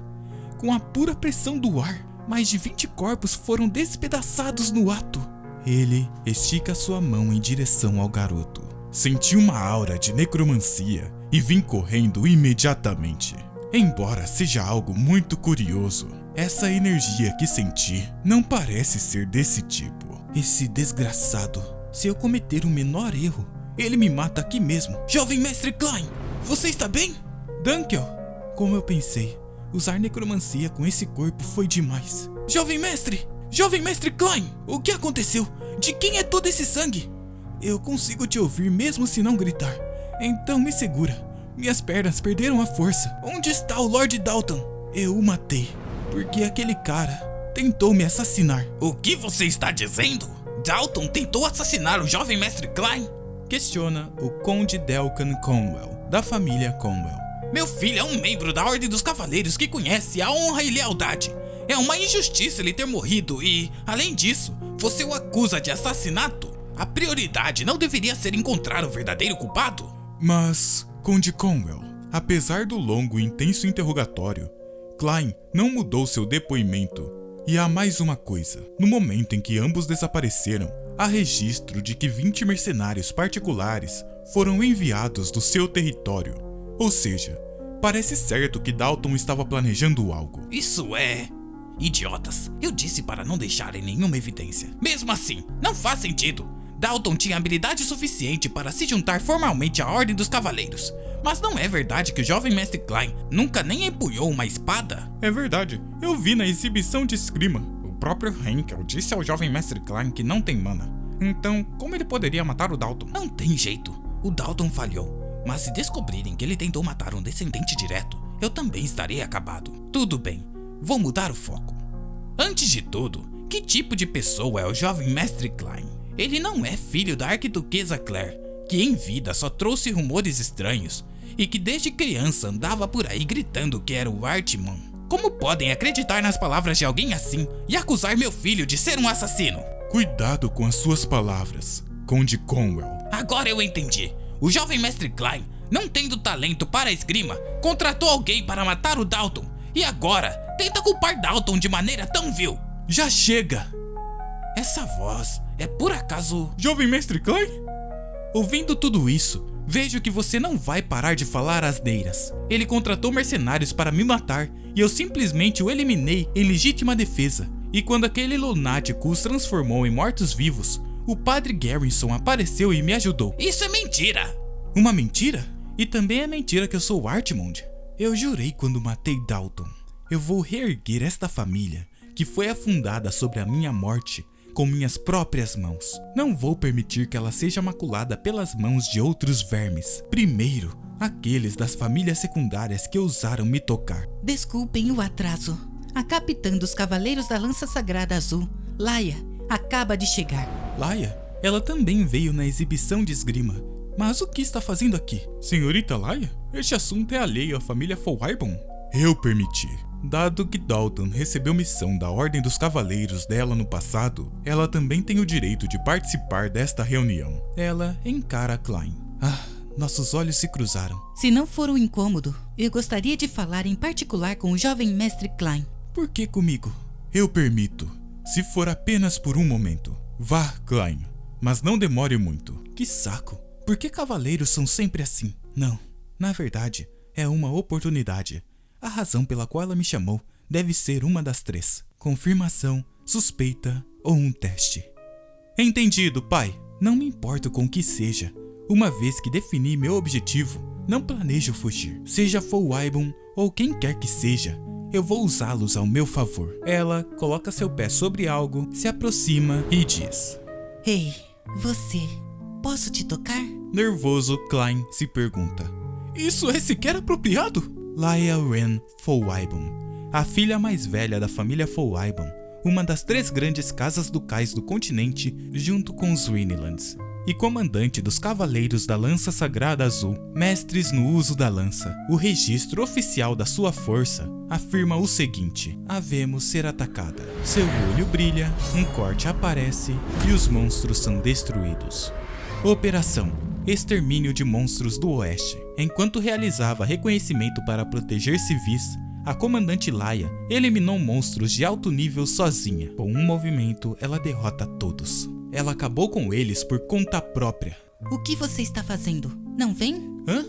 Com a pura pressão do ar, mais de 20 corpos foram despedaçados no ato. Ele estica sua mão em direção ao garoto. Senti uma aura de necromancia e vim correndo imediatamente. Embora seja algo muito curioso, essa energia que senti não parece ser desse tipo. Esse desgraçado, se eu cometer o menor erro, ele me mata aqui mesmo. Jovem mestre Klein, você está bem? Dunkel, como eu pensei, usar necromancia com esse corpo foi demais. Jovem mestre Klein, o que aconteceu? De quem é todo esse sangue? Eu consigo te ouvir mesmo se não gritar. Então me segura. Minhas pernas perderam a força. Onde está o Lord Dalton? Eu o matei, porque aquele cara tentou me assassinar. O que você está dizendo? Dalton tentou assassinar o jovem mestre Klein? Questiona o Conde Delcan Conwell, da família Conwell. Meu filho é um membro da Ordem dos Cavaleiros que conhece a honra e lealdade. É uma injustiça ele ter morrido e, além disso, você o acusa de assassinato? A prioridade não deveria ser encontrar o verdadeiro culpado? Mas, Conde Conwell, apesar do longo e intenso interrogatório, Klein não mudou seu depoimento. E há mais uma coisa. No momento em que ambos desapareceram, há registro de que 20 mercenários particulares foram enviados do seu território. Ou seja, parece certo que Dalton estava planejando algo. Isso é... idiotas. Eu disse para não deixarem nenhuma evidência. Mesmo assim, não faz sentido. Dalton tinha habilidade suficiente para se juntar formalmente à Ordem dos Cavaleiros. Mas não é verdade que o jovem mestre Klein nunca nem empunhou uma espada? É verdade, eu vi na exibição de esgrima. O próprio Henkel disse ao jovem mestre Klein que não tem mana. Então, como ele poderia matar o Dalton? Não tem jeito. O Dalton falhou. Mas se descobrirem que ele tentou matar um descendente direto, eu também estarei acabado. Tudo bem, vou mudar o foco. Antes de tudo, que tipo de pessoa é o jovem mestre Klein? Ele não é filho da arquiduquesa Claire, que em vida só trouxe rumores estranhos e que desde criança andava por aí gritando que era o Artman. Como podem acreditar nas palavras de alguém assim e acusar meu filho de ser um assassino? Cuidado com as suas palavras, Conde Conwell. Agora eu entendi. O jovem mestre Klein, não tendo talento para a esgrima, contratou alguém para matar o Dalton e agora tenta culpar Dalton de maneira tão vil. Já chega! Essa voz é por acaso... Jovem mestre Klein? Ouvindo tudo isso, vejo que você não vai parar de falar asneiras. Ele contratou mercenários para me matar e eu simplesmente o eliminei em legítima defesa. E quando aquele lunático os transformou em mortos-vivos, o padre Garrison apareceu e me ajudou. Isso é mentira! Uma mentira? E também é mentira que eu sou Artmond. Eu jurei quando matei Dalton. Eu vou reerguer esta família, que foi afundada sobre a minha morte, com minhas próprias mãos. Não vou permitir que ela seja maculada pelas mãos de outros vermes. Primeiro, aqueles das famílias secundárias que ousaram me tocar. Desculpem o atraso. A capitã dos Cavaleiros da Lança Sagrada Azul, Laia, acaba de chegar. Laia? Ela também veio na exibição de esgrima. Mas o que está fazendo aqui? Senhorita Laia, este assunto é alheio à família Fowaibon. Eu permiti. Dado que Dalton recebeu missão da Ordem dos Cavaleiros dela no passado, ela também tem o direito de participar desta reunião. Ela encara Klein. Nossos olhos se cruzaram. Se não for um incômodo, eu gostaria de falar em particular com o jovem mestre Klein. Por que comigo? Eu permito, se for apenas por um momento. Vá, Klein, mas não demore muito. Que saco. Por que cavaleiros são sempre assim? Não, na verdade, é uma oportunidade. A razão pela qual ela me chamou deve ser uma das três: confirmação, suspeita ou um teste. Entendido, pai. Não me importo com o que seja. Uma vez que defini meu objetivo, não planejo fugir. Seja Fowaibon ou quem quer que seja, eu vou usá-los ao meu favor. Ela coloca seu pé sobre algo, se aproxima e diz: Ei, você, posso te tocar? Nervoso, Klein se pergunta: isso é sequer apropriado? Laia Wren Fowaibon, a filha mais velha da família Fowaibon, uma das 3 grandes casas ducais do continente, junto com os Rhinelands, e comandante dos Cavaleiros da Lança Sagrada Azul, mestres no uso da lança. O registro oficial da sua força afirma o seguinte: havemos ser atacada. Seu olho brilha, um corte aparece e os monstros são destruídos. Operação Extermínio de Monstros do Oeste. Enquanto realizava reconhecimento para proteger civis, a comandante Laia eliminou monstros de alto nível sozinha. Com um movimento, ela derrota todos. Ela acabou com eles por conta própria. O que você está fazendo? Não vem? Hã?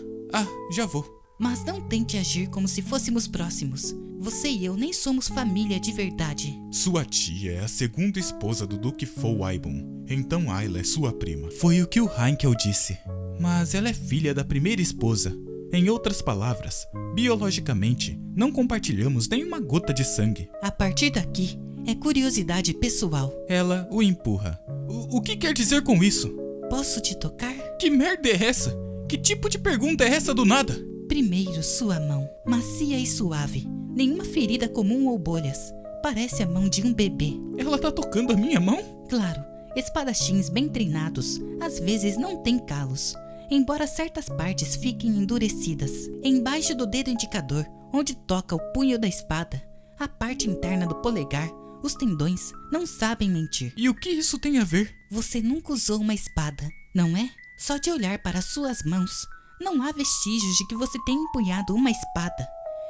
Já vou. Mas não tente agir como se fôssemos próximos. Você e eu nem somos família de verdade. Sua tia é a segunda esposa do Duque Fowaibon, então Ayla é sua prima. Foi o que o Heinkel disse. Mas ela é filha da primeira esposa. Em outras palavras, biologicamente, não compartilhamos nenhuma gota de sangue. A partir daqui, é curiosidade pessoal. Ela o empurra. O que quer dizer com isso? Posso te tocar? Que merda é essa? Que tipo de pergunta é essa do nada? Primeiro, sua mão, macia e suave. Nenhuma ferida comum ou bolhas. Parece a mão de um bebê. Ela tá tocando a minha mão? Claro, espadachins bem treinados às vezes não têm calos, embora certas partes fiquem endurecidas. Embaixo do dedo indicador, onde toca o punho da espada, a parte interna do polegar, os tendões não sabem mentir. E o que isso tem a ver? Você nunca usou uma espada, não é? Só de olhar para suas mãos, não há vestígios de que você tenha empunhado uma espada.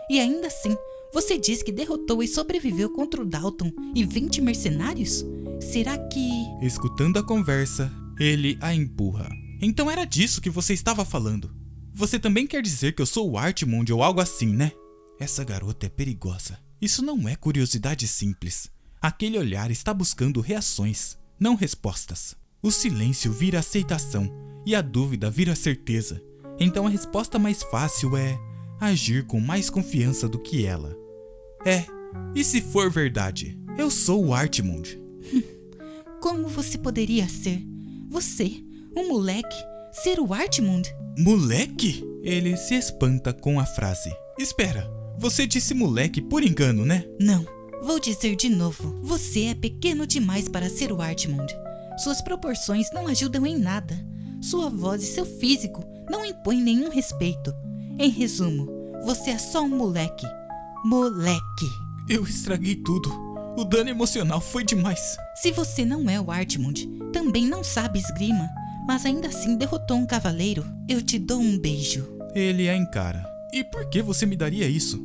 E ainda assim, você diz que derrotou e sobreviveu contra o Dalton e 20 mercenários? Será que... Escutando a conversa, ele a empurra. Então era disso que você estava falando. Você também quer dizer que eu sou o Artmond ou algo assim, né? Essa garota é perigosa. Isso não é curiosidade simples. Aquele olhar está buscando reações, não respostas. O silêncio vira aceitação e a dúvida vira certeza. Então a resposta mais fácil é agir com mais confiança do que ela. E se for verdade, eu sou o Artmond. Como você poderia ser? Você, um moleque, ser o Artmond? Moleque? Ele se espanta com a frase. Espera, você disse moleque por engano, né? Não, vou dizer de novo. Você é pequeno demais para ser o Artmond. Suas proporções não ajudam em nada. Sua voz e seu físico não impõem nenhum respeito. Em resumo, você é só um moleque. Moleque. Eu estraguei tudo. O dano emocional foi demais. Se você não é o Artmond, também não sabe esgrima, mas ainda assim derrotou um cavaleiro, eu te dou um beijo. Ele a encara. E por que você me daria isso?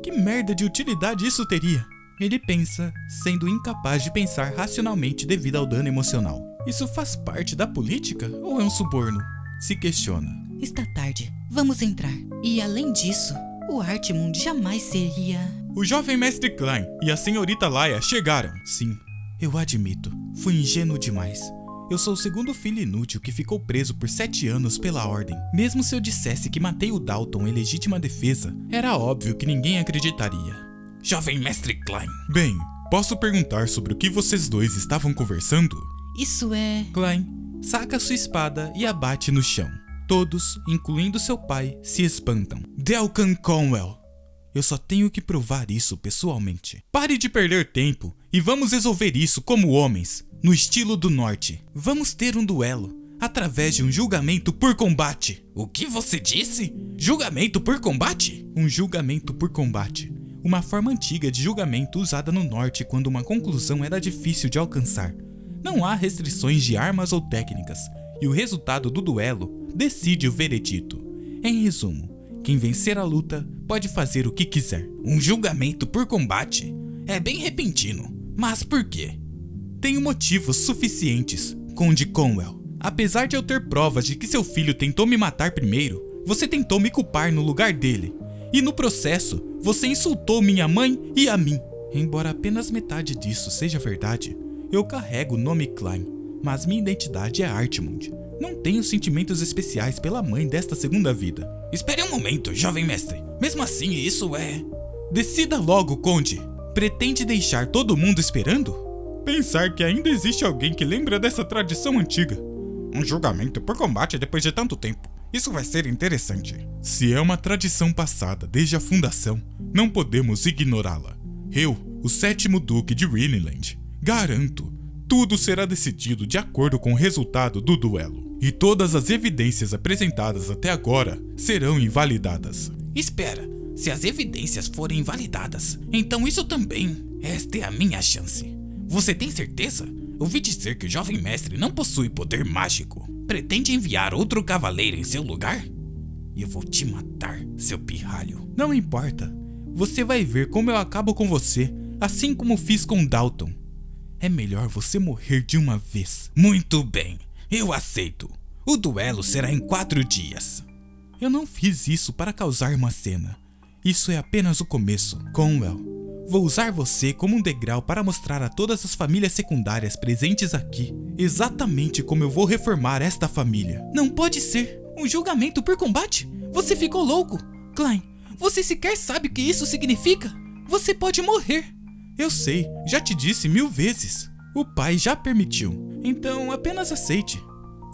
Que merda de utilidade isso teria? Ele pensa, sendo incapaz de pensar racionalmente devido ao dano emocional. Isso faz parte da política ou é um suborno? Se questiona. Está tarde, vamos entrar. E além disso, o Artmond jamais seria... O jovem mestre Klein e a senhorita Laia chegaram. Sim, eu admito, fui ingênuo demais. Eu sou o segundo filho inútil que ficou preso por 7 anos pela ordem. Mesmo se eu dissesse que matei o Dalton em legítima defesa, era óbvio que ninguém acreditaria. Jovem mestre Klein. Bem, posso perguntar sobre o que vocês dois estavam conversando? Isso é... Klein saca sua espada e a bate no chão. Todos, incluindo seu pai, se espantam. Delcan Conwell. Eu só tenho que provar isso pessoalmente. Pare de perder tempo e vamos resolver isso como homens, no estilo do norte. Vamos ter um duelo, através de um julgamento por combate. O que você disse? Julgamento por combate? Um julgamento por combate. Uma forma antiga de julgamento usada no norte quando uma conclusão era difícil de alcançar. Não há restrições de armas ou técnicas, e o resultado do duelo decide o veredito. Em resumo, quem vencer a luta pode fazer o que quiser. Um julgamento por combate? É bem repentino, mas por quê? Tenho motivos suficientes, Conde Conwell. Apesar de eu ter provas de que seu filho tentou me matar primeiro, você tentou me culpar no lugar dele. E no processo, você insultou minha mãe e a mim. Embora apenas metade disso seja verdade, eu carrego o nome Klein, mas minha identidade é Artmond. Não tenho sentimentos especiais pela mãe desta segunda vida. Espere um momento, jovem mestre. Mesmo assim, isso é... Decida logo, Conde. Pretende deixar todo mundo esperando? Pensar que ainda existe alguém que lembra dessa tradição antiga. Um julgamento por combate depois de tanto tempo. Isso vai ser interessante. Se é uma tradição passada desde a fundação, não podemos ignorá-la. Eu, o 7º Duque de Rhineland, garanto, tudo será decidido de acordo com o resultado do duelo. E todas as evidências apresentadas até agora serão invalidadas. Espera, se as evidências forem invalidadas, então isso também. Esta é a minha chance. Você tem certeza? Ouvi dizer que o jovem mestre não possui poder mágico. Pretende enviar outro cavaleiro em seu lugar? Eu vou te matar, seu pirralho. Não importa. Você vai ver como eu acabo com você, assim como fiz com Dalton. É melhor você morrer de uma vez. Muito bem, eu aceito. O duelo será em 4 dias. Eu não fiz isso para causar uma cena. Isso é apenas o começo, Conwell. Vou usar você como um degrau para mostrar a todas as famílias secundárias presentes aqui exatamente como eu vou reformar esta família. Não pode ser! Um julgamento por combate? Você ficou louco! Klein, você sequer sabe o que isso significa? Você pode morrer! Eu sei, já te disse 1000 vezes. O pai já permitiu, então apenas aceite.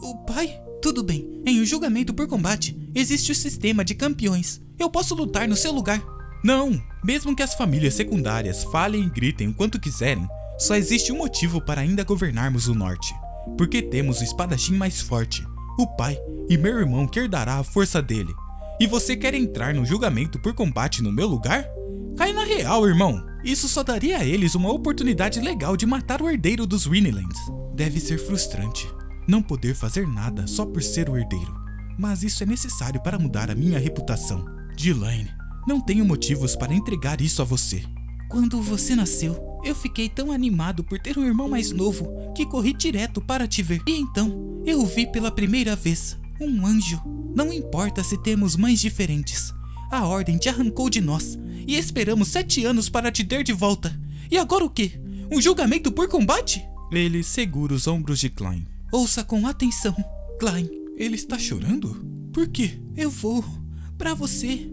O pai? Tudo bem, em um julgamento por combate, existe o sistema de campeões. Eu posso lutar no seu lugar. Não, mesmo que as famílias secundárias falem e gritem o quanto quiserem, só existe um motivo para ainda governarmos o norte. Porque temos o espadachim mais forte, o pai, e meu irmão que herdará a força dele. E você quer entrar no julgamento por combate no meu lugar? Cai na real, irmão. Isso só daria a eles uma oportunidade legal de matar o herdeiro dos Rhinelands. Deve ser frustrante não poder fazer nada só por ser o herdeiro. Mas isso é necessário para mudar a minha reputação. Delaine, não tenho motivos para entregar isso a você. Quando você nasceu, eu fiquei tão animado por ter um irmão mais novo que corri direto para te ver. E então, eu o vi pela primeira vez. Um anjo. Não importa se temos mães diferentes. A ordem te arrancou de nós e esperamos 7 anos para te ter de volta. E agora o quê? Um julgamento por combate? Ele segura os ombros de Klein. Ouça com atenção, Klein. Ele está chorando? Por quê? Eu vou pra você.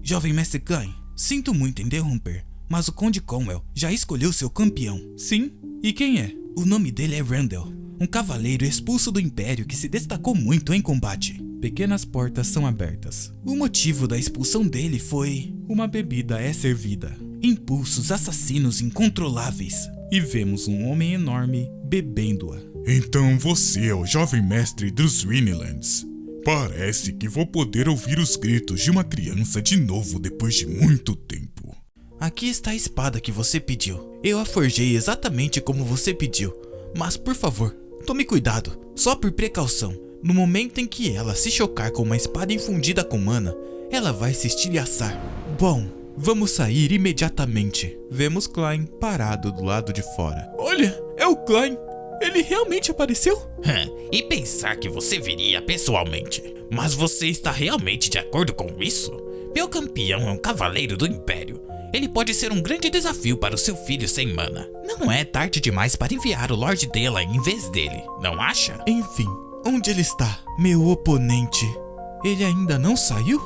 Jovem Mestre Klein, sinto muito interromper, mas o Conde Conwell já escolheu seu campeão. Sim? E quem é? O nome dele é Randall, um cavaleiro expulso do Império que se destacou muito em combate. Pequenas portas são abertas. O motivo da expulsão dele foi... Uma bebida é servida. Impulsos assassinos incontroláveis. E vemos um homem enorme bebendo-a. Então você é o jovem mestre dos Rhinelands. Parece que vou poder ouvir os gritos de uma criança de novo depois de muito tempo. Aqui está a espada que você pediu. Eu a forjei exatamente como você pediu. Mas por favor, tome cuidado, só por precaução. No momento em que ela se chocar com uma espada infundida com mana, ela vai se estilhaçar. Bom, vamos sair imediatamente. Vemos Klein parado do lado de fora. Olha, é o Klein. Ele realmente apareceu? E pensar que você viria pessoalmente. Mas você está realmente de acordo com isso? Meu campeão é um cavaleiro do Império. Ele pode ser um grande desafio para o seu filho sem mana. Não é tarde demais para enviar o Lord Delain em vez dele, não acha? Enfim, onde ele está? Meu oponente. Ele ainda não saiu?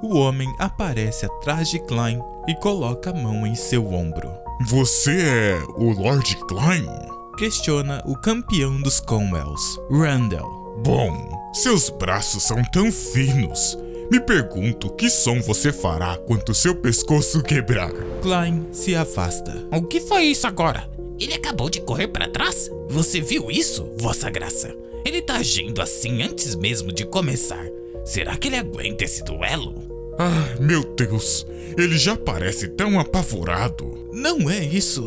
O homem aparece atrás de Klein e coloca a mão em seu ombro. Você é o Lord Klein? Questiona o campeão dos Conwells, Randall. Bom, seus braços são tão finos. Me pergunto que som você fará quando seu pescoço quebrar. Klein se afasta. O que foi isso agora? Ele acabou de correr para trás? Você viu isso, Vossa Graça? Ele tá agindo assim antes mesmo de começar. Será que ele aguenta esse duelo? Ah, meu Deus, ele já parece tão apavorado. Não é isso.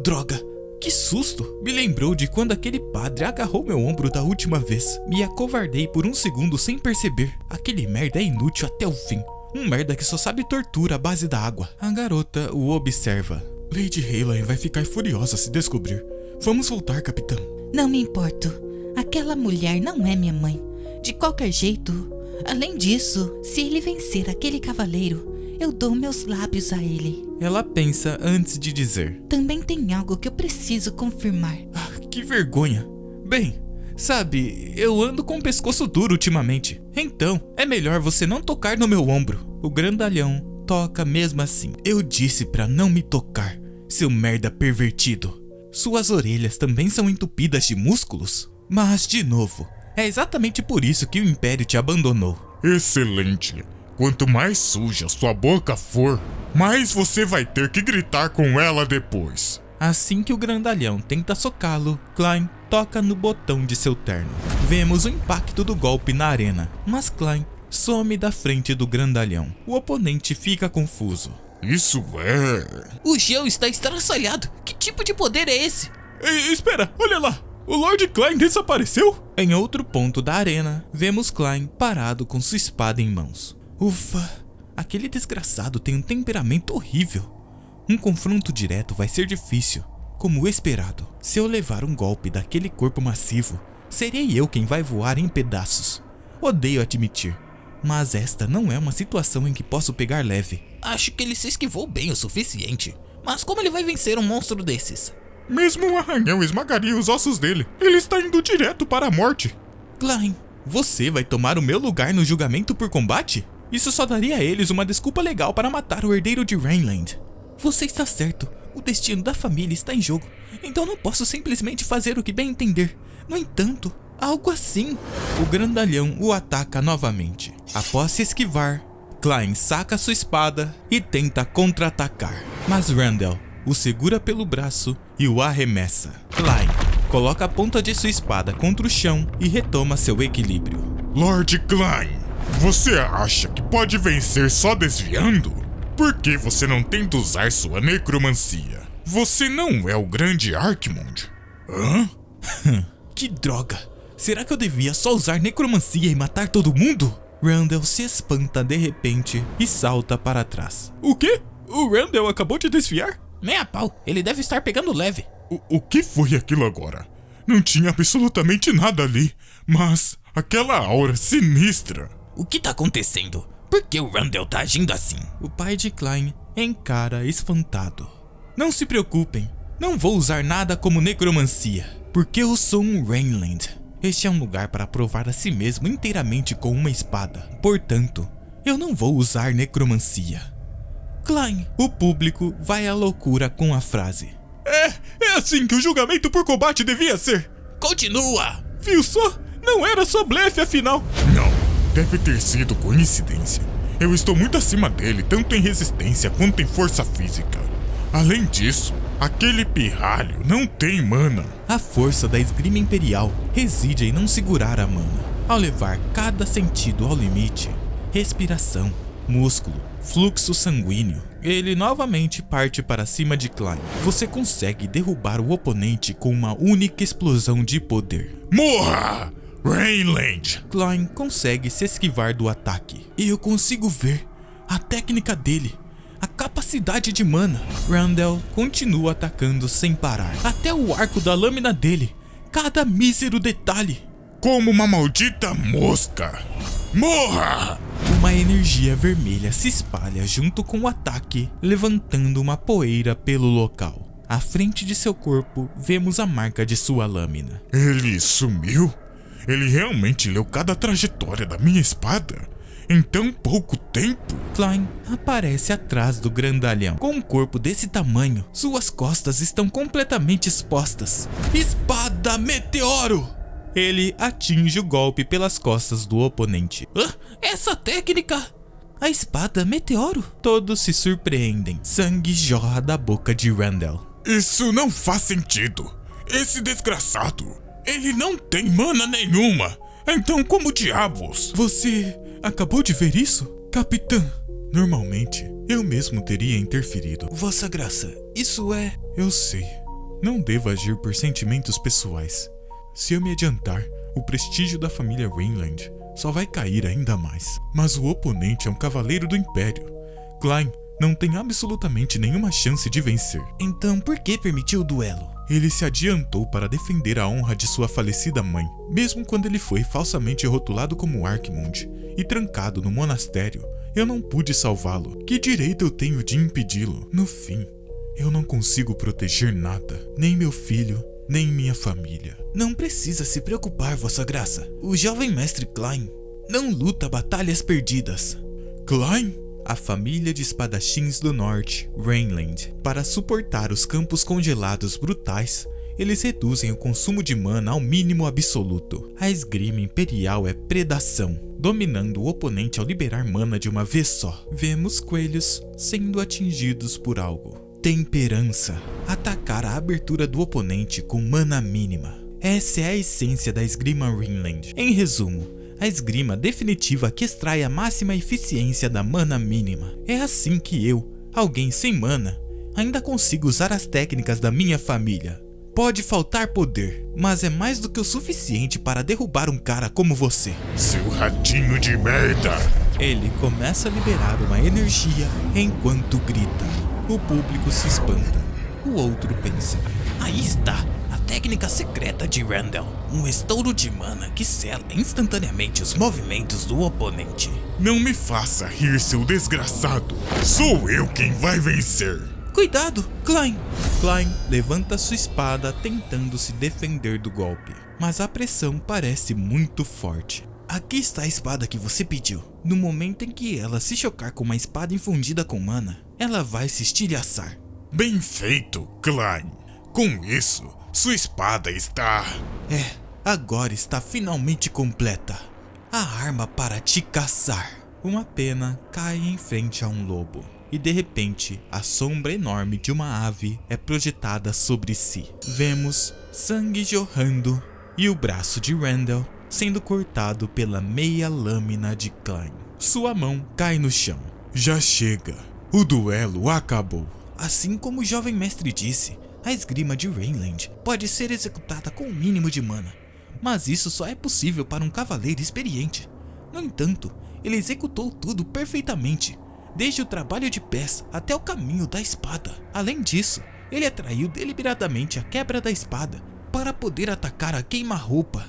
Droga. Que susto! Me lembrou de quando aquele padre agarrou meu ombro da última vez. Me acovardei por um segundo sem perceber. Aquele merda é inútil até o fim. Um merda que só sabe tortura à base da água. A garota o observa. Lady Helen vai ficar furiosa se descobrir. Vamos voltar, capitão. Não me importo. Aquela mulher não é minha mãe. De qualquer jeito. Além disso, se ele vencer aquele cavaleiro, eu dou meus lábios a ele. Ela pensa antes de dizer. Também tem algo que eu preciso confirmar. Ah, que vergonha. Bem, sabe, eu ando com o pescoço duro ultimamente. Então, é melhor você não tocar no meu ombro. O grandalhão toca mesmo assim. Eu disse pra não me tocar, seu merda pervertido. Suas orelhas também são entupidas de músculos? Mas, de novo, é exatamente por isso que o Império te abandonou. Excelente. Quanto mais suja sua boca for, mais você vai ter que gritar com ela depois. Assim que o grandalhão tenta socá-lo, Klein toca no botão de seu terno. Vemos o impacto do golpe na arena, mas Klein some da frente do grandalhão. O oponente fica confuso. Isso é... O gel está estraçalhado. Que tipo de poder é esse? Ei, espera, olha lá. O Lord Klein desapareceu? Em outro ponto da arena, vemos Klein parado com sua espada em mãos. Ufa, aquele desgraçado tem um temperamento horrível. Um confronto direto vai ser difícil, como esperado. Se eu levar um golpe daquele corpo massivo, serei eu quem vai voar em pedaços. Odeio admitir, mas esta não é uma situação em que posso pegar leve. Acho que ele se esquivou bem o suficiente. Mas como ele vai vencer um monstro desses? Mesmo um arranhão esmagaria os ossos dele. Ele está indo direto para a morte. Klein, você vai tomar o meu lugar no julgamento por combate? Isso só daria a eles uma desculpa legal para matar o herdeiro de Rhineland. Você está certo, o destino da família está em jogo, então não posso simplesmente fazer o que bem entender. No entanto, Algo assim. O grandalhão o ataca novamente. Após se esquivar, Klein saca sua espada e tenta contra-atacar. Mas Randall o segura pelo braço e o arremessa. Klein coloca a ponta de sua espada contra o chão e retoma seu equilíbrio. Lord Klein, você acha que pode vencer só desviando? Por que você não tenta usar sua necromancia? Você não é o grande Archimonde. Hã? Que droga! Será que eu devia só usar necromancia e matar todo mundo? Randall se espanta de repente e salta para trás. O quê? O Randall acabou de desviar? Nem a pau, ele deve estar pegando leve. O que foi aquilo agora? Não tinha absolutamente nada ali, mas aquela aura sinistra. O que tá acontecendo? Por que o Randall tá agindo assim? O pai de Klein encara espantado. Não se preocupem, não vou usar nada como necromancia, porque eu sou um Rainland. Este é um lugar para provar a si mesmo inteiramente com uma espada. Portanto, eu não vou usar necromancia. Klein, o público vai à loucura com a frase. É assim que o julgamento por combate devia ser. Continua! Viu só? Não era só blefe afinal. Não, deve ter sido coincidência. Eu estou muito acima dele, tanto em resistência quanto em força física. Além disso, aquele pirralho não tem mana. A força da esgrima imperial reside em não segurar a mana. Ao levar cada sentido ao limite, respiração, músculo, fluxo sanguíneo, ele novamente parte para cima de Klein. Você consegue derrubar o oponente com uma única explosão de poder. Morra! Rainland! Klein consegue se esquivar do ataque. E eu consigo ver a técnica dele. A capacidade de mana. Randall continua atacando sem parar. Até o arco da lâmina dele. Cada mísero detalhe. Como uma maldita mosca. Morra! Uma energia vermelha se espalha junto com o ataque, levantando uma poeira pelo local. À frente de seu corpo, vemos a marca de sua lâmina. Ele sumiu? Ele realmente leu cada trajetória da minha espada? Em tão pouco tempo? Klein aparece atrás do grandalhão. Com um corpo desse tamanho, suas costas estão completamente expostas. Espada Meteoro! Ele atinge o golpe pelas costas do oponente. Essa técnica! A espada Meteoro? Todos se surpreendem. Sangue jorra da boca de Randall. Isso não faz sentido. Esse desgraçado, ele não tem mana nenhuma. Então como diabos? Você acabou de ver isso? Capitã, normalmente eu mesmo teria interferido. Vossa Graça, isso é... Eu sei, não devo agir por sentimentos pessoais. Se eu me adiantar, o prestígio da família Rainland só vai cair ainda mais. Mas o oponente é um cavaleiro do Império. Klein não tem absolutamente nenhuma chance de vencer. Então por que permitiu o duelo? Ele se adiantou para defender a honra de sua falecida mãe, mesmo quando ele foi falsamente rotulado como Archimonde e trancado no monastério. Eu não pude salvá-lo. Que direito eu tenho de impedi-lo? No fim, eu não consigo proteger nada, nem meu filho, nem minha família. Não precisa se preocupar, Vossa Graça. O jovem mestre Klein não luta batalhas perdidas. Klein? A família de espadachins do norte, Rainland, para suportar os campos congelados brutais, eles reduzem o consumo de mana ao mínimo absoluto. A esgrima imperial é predação, dominando o oponente ao liberar mana de uma vez só. Vemos coelhos sendo atingidos por algo. Temperança. Atacar a abertura do oponente com mana mínima. Essa é a essência da esgrima Rainland. Em resumo, a esgrima definitiva que extrai a máxima eficiência da mana mínima. É assim que eu, alguém sem mana, ainda consigo usar as técnicas da minha família. Pode faltar poder, mas é mais do que o suficiente para derrubar um cara como você. Seu ratinho de merda! Ele começa a liberar uma energia enquanto grita. O público se espanta. O outro pensa. Aí está! Técnica secreta de Randall, um estouro de mana que sela instantaneamente os movimentos do oponente. Não me faça rir, seu desgraçado. Sou eu quem vai vencer. Cuidado, Klein! Klein levanta sua espada tentando se defender do golpe, mas a pressão parece muito forte. Aqui está a espada que você pediu. No momento em que ela se chocar com uma espada infundida com mana, ela vai se estilhaçar. Bem feito, Klein. Com isso, sua espada está... agora está finalmente completa. A arma para te caçar. Uma pena cai em frente a um lobo. E de repente, a sombra enorme de uma ave é projetada sobre si. Vemos sangue jorrando e o braço de Randall sendo cortado pela meia lâmina de Klein. Sua mão cai no chão. Já chega. O duelo acabou. Assim como o jovem mestre disse, a esgrima de Rainland pode ser executada com o mínimo de mana. Mas isso só é possível para um cavaleiro experiente. No entanto, ele executou tudo perfeitamente, desde o trabalho de pés até o caminho da espada. Além disso, ele atraiu deliberadamente a quebra da espada para poder atacar a queima-roupa.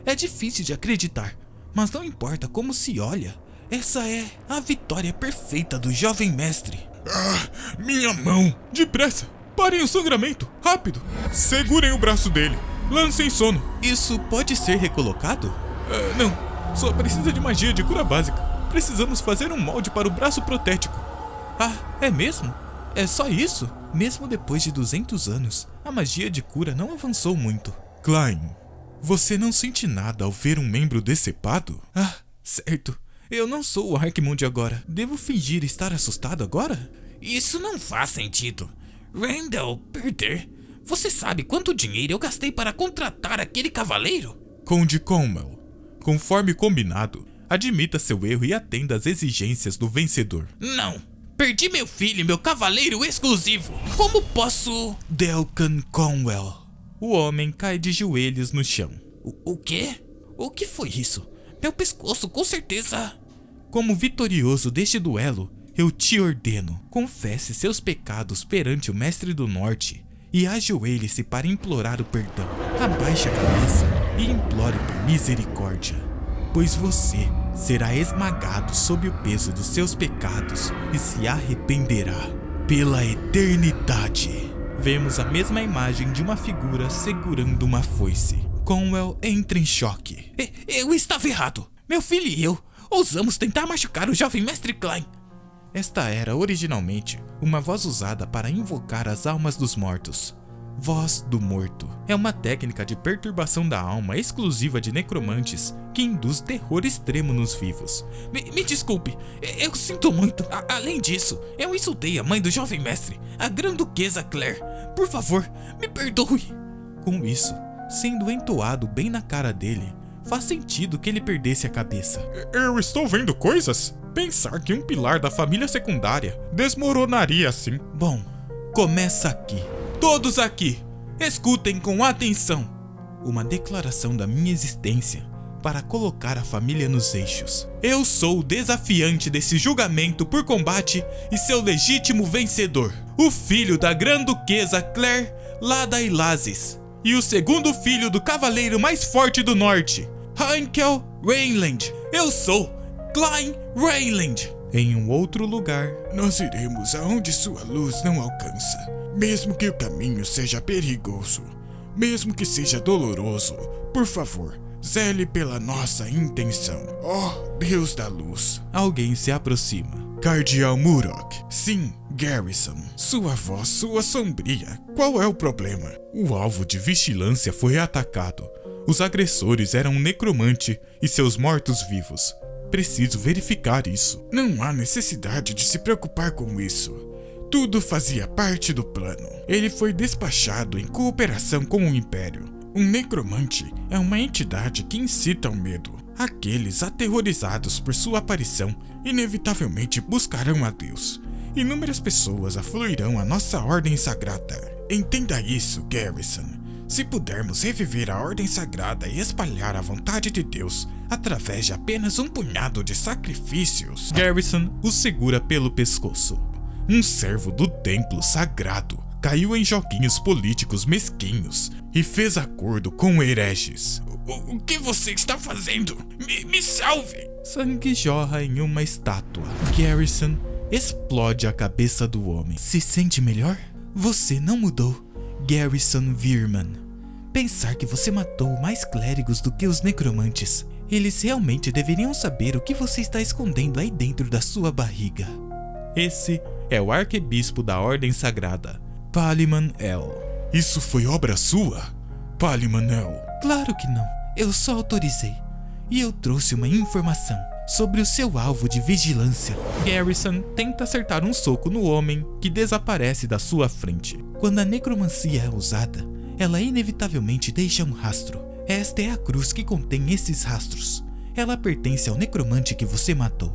É difícil de acreditar, mas não importa como se olha, essa é a vitória perfeita do jovem mestre. Ah, minha mão! Depressa! Parem o sangramento! Rápido! Segurem o braço dele! Lancem sono! Isso pode ser recolocado? Não, só precisa de magia de cura básica. Precisamos fazer um molde para o braço protético. Ah, é mesmo? É só isso? Mesmo depois de 200 anos, a magia de cura não avançou muito. Klein, você não sente nada ao ver um membro decepado? Ah, certo. Eu não sou o Archimonde agora. Devo fingir estar assustado agora? Isso não faz sentido. Randall, perder? Você sabe quanto dinheiro eu gastei para contratar aquele cavaleiro? Conde Conwell, conforme combinado, admita seu erro e atenda às exigências do vencedor. Não. Perdi meu filho e meu cavaleiro exclusivo. Como posso... Delcan Conwell. O homem cai de joelhos no chão. O quê? O que foi isso? Meu pescoço, com certeza... Como vitorioso deste duelo, eu te ordeno, confesse seus pecados perante o Mestre do Norte e ajoelhe-se para implorar o perdão. Abaixe a cabeça e implore por misericórdia, pois você será esmagado sob o peso dos seus pecados e se arrependerá pela eternidade. Vemos a mesma imagem de uma figura segurando uma foice. Conwell entra em choque. Eu estava errado. Meu filho e eu ousamos tentar machucar o jovem mestre Klein. Esta era originalmente uma voz usada para invocar as almas dos mortos. Voz do morto é uma técnica de perturbação da alma exclusiva de necromantes que induz terror extremo nos vivos. Me desculpe, eu sinto muito. Além disso, eu insultei a mãe do jovem mestre, a Grã-Duquesa Claire. Por favor, me perdoe. Com isso sendo entoado bem na cara dele, faz sentido que ele perdesse a cabeça. Eu estou vendo coisas? Pensar que um pilar da família secundária desmoronaria assim. Bom, começa aqui. Todos aqui, escutem com atenção. Uma declaração da minha existência para colocar a família nos eixos. Eu sou o desafiante desse julgamento por combate e seu legítimo vencedor, o filho da Grã-Duquesa Claire Ladailazes e o segundo filho do cavaleiro mais forte do norte, Heinkel Rainland. Eu sou Klein Rainland. Em um outro lugar, nós iremos aonde sua luz não alcança, mesmo que o caminho seja perigoso, mesmo que seja doloroso. Por favor, zele pela nossa intenção. Oh, Deus da luz. Alguém se aproxima. Cardeal Murok. Sim, Garrison. Sua voz soa sombria. Qual é o problema? O alvo de vigilância foi atacado. Os agressores eram um necromante e seus mortos-vivos. Preciso verificar isso. Não há necessidade de se preocupar com isso. Tudo fazia parte do plano. Ele foi despachado em cooperação com o Império. Um necromante é uma entidade que incita ao medo. Aqueles aterrorizados por sua aparição inevitavelmente buscarão a Deus. Inúmeras pessoas afluirão à nossa Ordem Sagrada. Entenda isso, Garrison. Se pudermos reviver a Ordem Sagrada e espalhar a vontade de Deus através de apenas um punhado de sacrifícios... Garrison o segura pelo pescoço. Um servo do templo sagrado caiu em joguinhos políticos mesquinhos e fez acordo com hereges. O que você está fazendo? Me salve! Sangue jorra em uma estátua. Garrison explode a cabeça do homem. Se sente melhor? Você não mudou, Garrison Veerman. Pensar que você matou mais clérigos do que os necromantes. Eles realmente deveriam saber o que você está escondendo aí dentro da sua barriga. Esse é o arcebispo da Ordem Sagrada, Paliman El. Isso foi obra sua, Paliman El? Claro que não. Eu só autorizei. E eu trouxe uma informação sobre o seu alvo de vigilância. Garrison tenta acertar um soco no homem que desaparece da sua frente. Quando a necromancia é usada, ela inevitavelmente deixa um rastro. Esta é a cruz que contém esses rastros. Ela pertence ao necromante que você matou.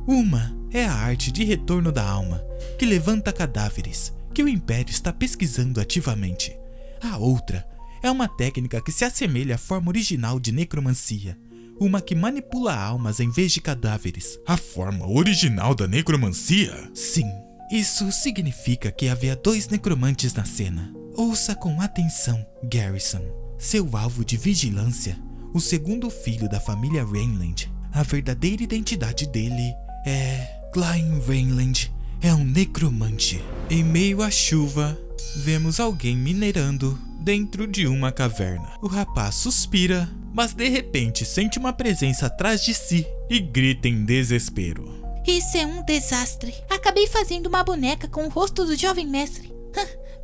Uma é a arte de retorno da alma, que levanta cadáveres, que o Império está pesquisando ativamente. A outra é uma técnica que se assemelha à forma original de necromancia, uma que manipula almas em vez de cadáveres. A forma original da necromancia? Sim, isso significa que havia 2 necromantes na cena. Ouça com atenção, Garrison. Seu alvo de vigilância, o segundo filho da família Rainland. A verdadeira identidade dele é... Klein Rainland é um necromante. Em meio à chuva, vemos alguém minerando dentro de uma caverna. O rapaz suspira, mas de repente sente uma presença atrás de si e grita em desespero. Isso é um desastre. Acabei fazendo uma boneca com o rosto do jovem mestre.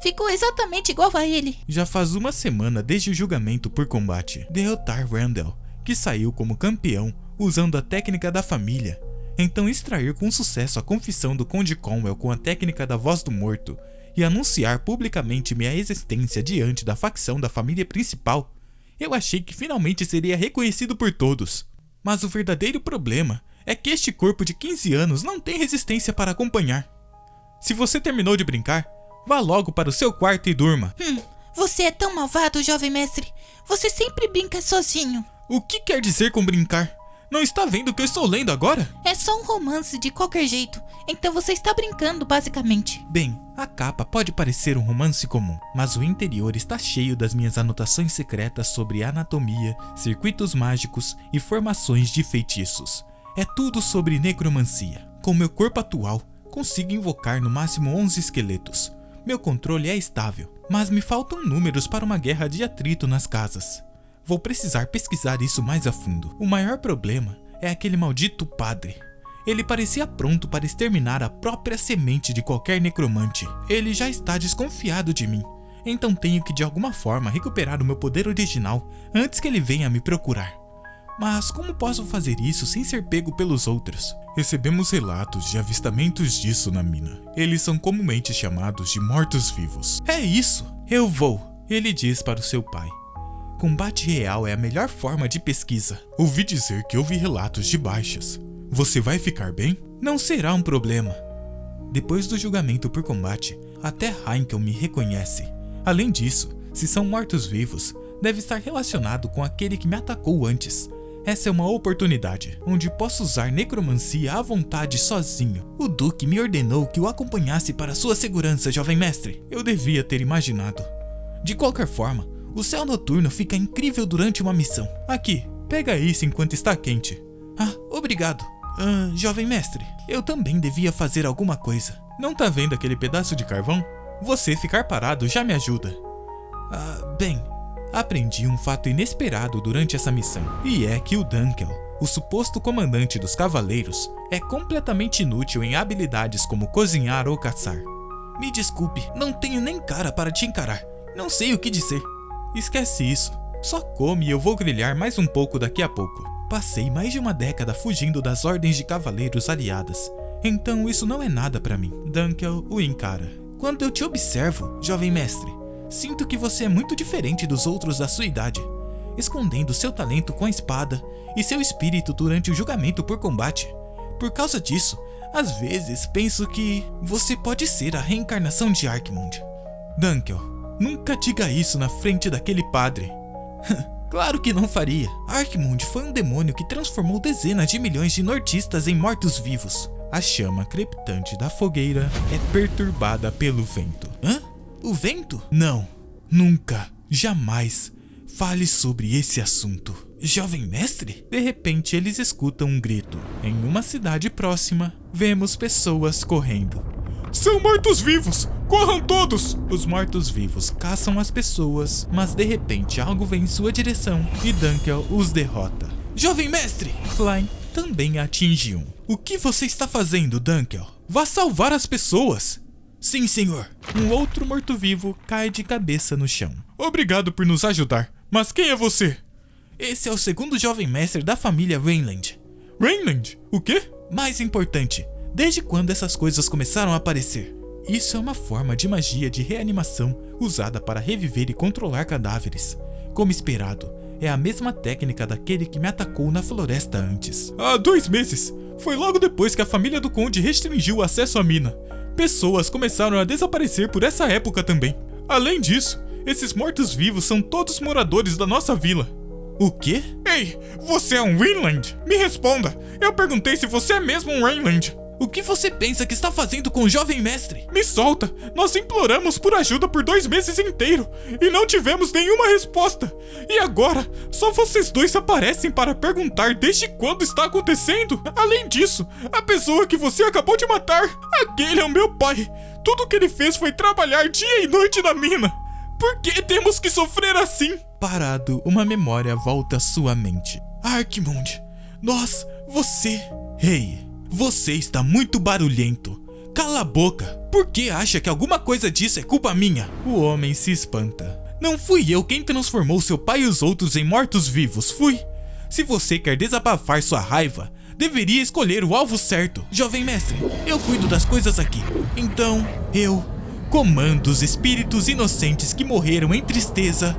Ficou exatamente igual a ele. Já faz uma semana desde o julgamento por combate. Derrotar Randall, que saiu como campeão usando a técnica da família. Então extrair com sucesso a confissão do Conde Conwell com a técnica da voz do morto e anunciar publicamente minha existência diante da facção da família principal. Eu achei que finalmente seria reconhecido por todos. Mas o verdadeiro problema é que este corpo de 15 anos não tem resistência para acompanhar. Se você terminou de brincar, vá logo para o seu quarto e durma. Você é tão malvado, jovem mestre. Você sempre brinca sozinho. O que quer dizer com brincar? Não está vendo o que eu estou lendo agora? É só um romance de qualquer jeito. Então você está brincando, basicamente. Bem, a capa pode parecer um romance comum, mas o interior está cheio das minhas anotações secretas sobre anatomia, circuitos mágicos e formações de feitiços. É tudo sobre necromancia. Com meu corpo atual, consigo invocar no máximo 11 esqueletos. Meu controle é estável, mas me faltam números para uma guerra de atrito nas casas. Vou precisar pesquisar isso mais a fundo. O maior problema é aquele maldito padre. Ele parecia pronto para exterminar a própria semente de qualquer necromante. Ele já está desconfiado de mim, então tenho que de alguma forma recuperar o meu poder original antes que ele venha me procurar. Mas como posso fazer isso sem ser pego pelos outros? Recebemos relatos de avistamentos disso na mina. Eles são comumente chamados de mortos-vivos. É isso, eu vou, ele diz para o seu pai. Combate real é a melhor forma de pesquisa. Ouvi dizer que houve relatos de baixas. Você vai ficar bem? Não será um problema. Depois do julgamento por combate, até Heinkel me reconhece. Além disso, se são mortos-vivos, deve estar relacionado com aquele que me atacou antes. Essa é uma oportunidade, onde posso usar necromancia à vontade sozinho. O Duque me ordenou que o acompanhasse para sua segurança, jovem mestre. Eu devia ter imaginado. De qualquer forma, o céu noturno fica incrível durante uma missão. Aqui, pega isso enquanto está quente. Ah, obrigado. Jovem mestre, eu também devia fazer alguma coisa. Não tá vendo aquele pedaço de carvão? Você ficar parado já me ajuda. Bem, aprendi um fato inesperado durante essa missão. E é que o Dunkel, o suposto comandante dos cavaleiros, é completamente inútil em habilidades como cozinhar ou caçar. Me desculpe, não tenho nem cara para te encarar. Não sei o que dizer. Esquece isso. Só come e eu vou grelhar mais um pouco daqui a pouco. Passei mais de uma década fugindo das ordens de cavaleiros aliadas. Então isso não é nada pra mim. Dunkel o encara. Quando eu te observo, jovem mestre, sinto que você é muito diferente dos outros da sua idade, escondendo seu talento com a espada e seu espírito durante o julgamento por combate. Por causa disso, às vezes penso que você pode ser a reencarnação de Arkmund. Dunkel, nunca diga isso na frente daquele padre. Claro que não faria. Arkmund foi um demônio que transformou dezenas de milhões de nortistas em mortos-vivos. A chama crepitante da fogueira é perturbada pelo vento. Hã? O vento? Não, nunca, jamais fale sobre esse assunto. Jovem mestre? De repente eles escutam um grito. Em uma cidade próxima, vemos pessoas correndo. São mortos-vivos! Corram todos! Os mortos-vivos caçam as pessoas, mas de repente algo vem em sua direção e Dunkel os derrota. Jovem mestre! Klein também atinge um. O que você está fazendo, Dunkel? Vá salvar as pessoas! Sim, senhor. Um outro morto-vivo cai de cabeça no chão. Obrigado por nos ajudar, mas quem é você? Esse é o segundo jovem mestre da família Rainland. Rainland? O quê? Mais importante, desde quando essas coisas começaram a aparecer? Isso é uma forma de magia de reanimação usada para reviver e controlar cadáveres. Como esperado, é a mesma técnica daquele que me atacou na floresta antes. Há 2 meses. Foi logo depois que a família do conde restringiu o acesso à mina. Pessoas começaram a desaparecer por essa época também. Além disso, esses mortos-vivos são todos moradores da nossa vila. O quê? Ei, você é um Rainland? Me responda. Eu perguntei se você é mesmo um Rainland. O que você pensa que está fazendo com o jovem mestre? Me solta! Nós imploramos por ajuda por 2 meses inteiros e não tivemos nenhuma resposta. E agora, só vocês dois aparecem para perguntar desde quando está acontecendo? Além disso, a pessoa que você acabou de matar, aquele é o meu pai. Tudo que ele fez foi trabalhar dia e noite na mina. Por que temos que sofrer assim? Parado, uma memória volta à sua mente. Arquimond, você... Hey, você está muito barulhento. Cala a boca. Por que acha que alguma coisa disso é culpa minha? O homem se espanta. Não fui eu quem transformou seu pai e os outros em mortos-vivos, fui. Se você quer desabafar sua raiva, deveria escolher o alvo certo. Jovem mestre, eu cuido das coisas aqui. Então, eu comando os espíritos inocentes que morreram em tristeza.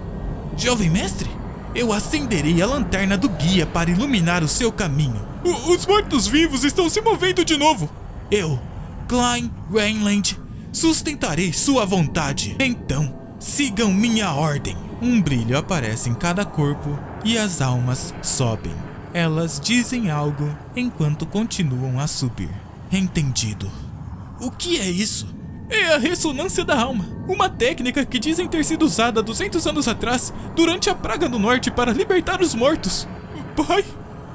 Jovem mestre, eu acenderei a lanterna do guia para iluminar o seu caminho. Os mortos-vivos estão se movendo de novo. Eu, Klein Rainland, sustentarei sua vontade. Então, sigam minha ordem. Um brilho aparece em cada corpo e as almas sobem. Elas dizem algo enquanto continuam a subir. Entendido. O que é isso? É a ressonância da alma, uma técnica que dizem ter sido usada 200 anos atrás, durante a Praga do Norte para libertar os mortos. Pai?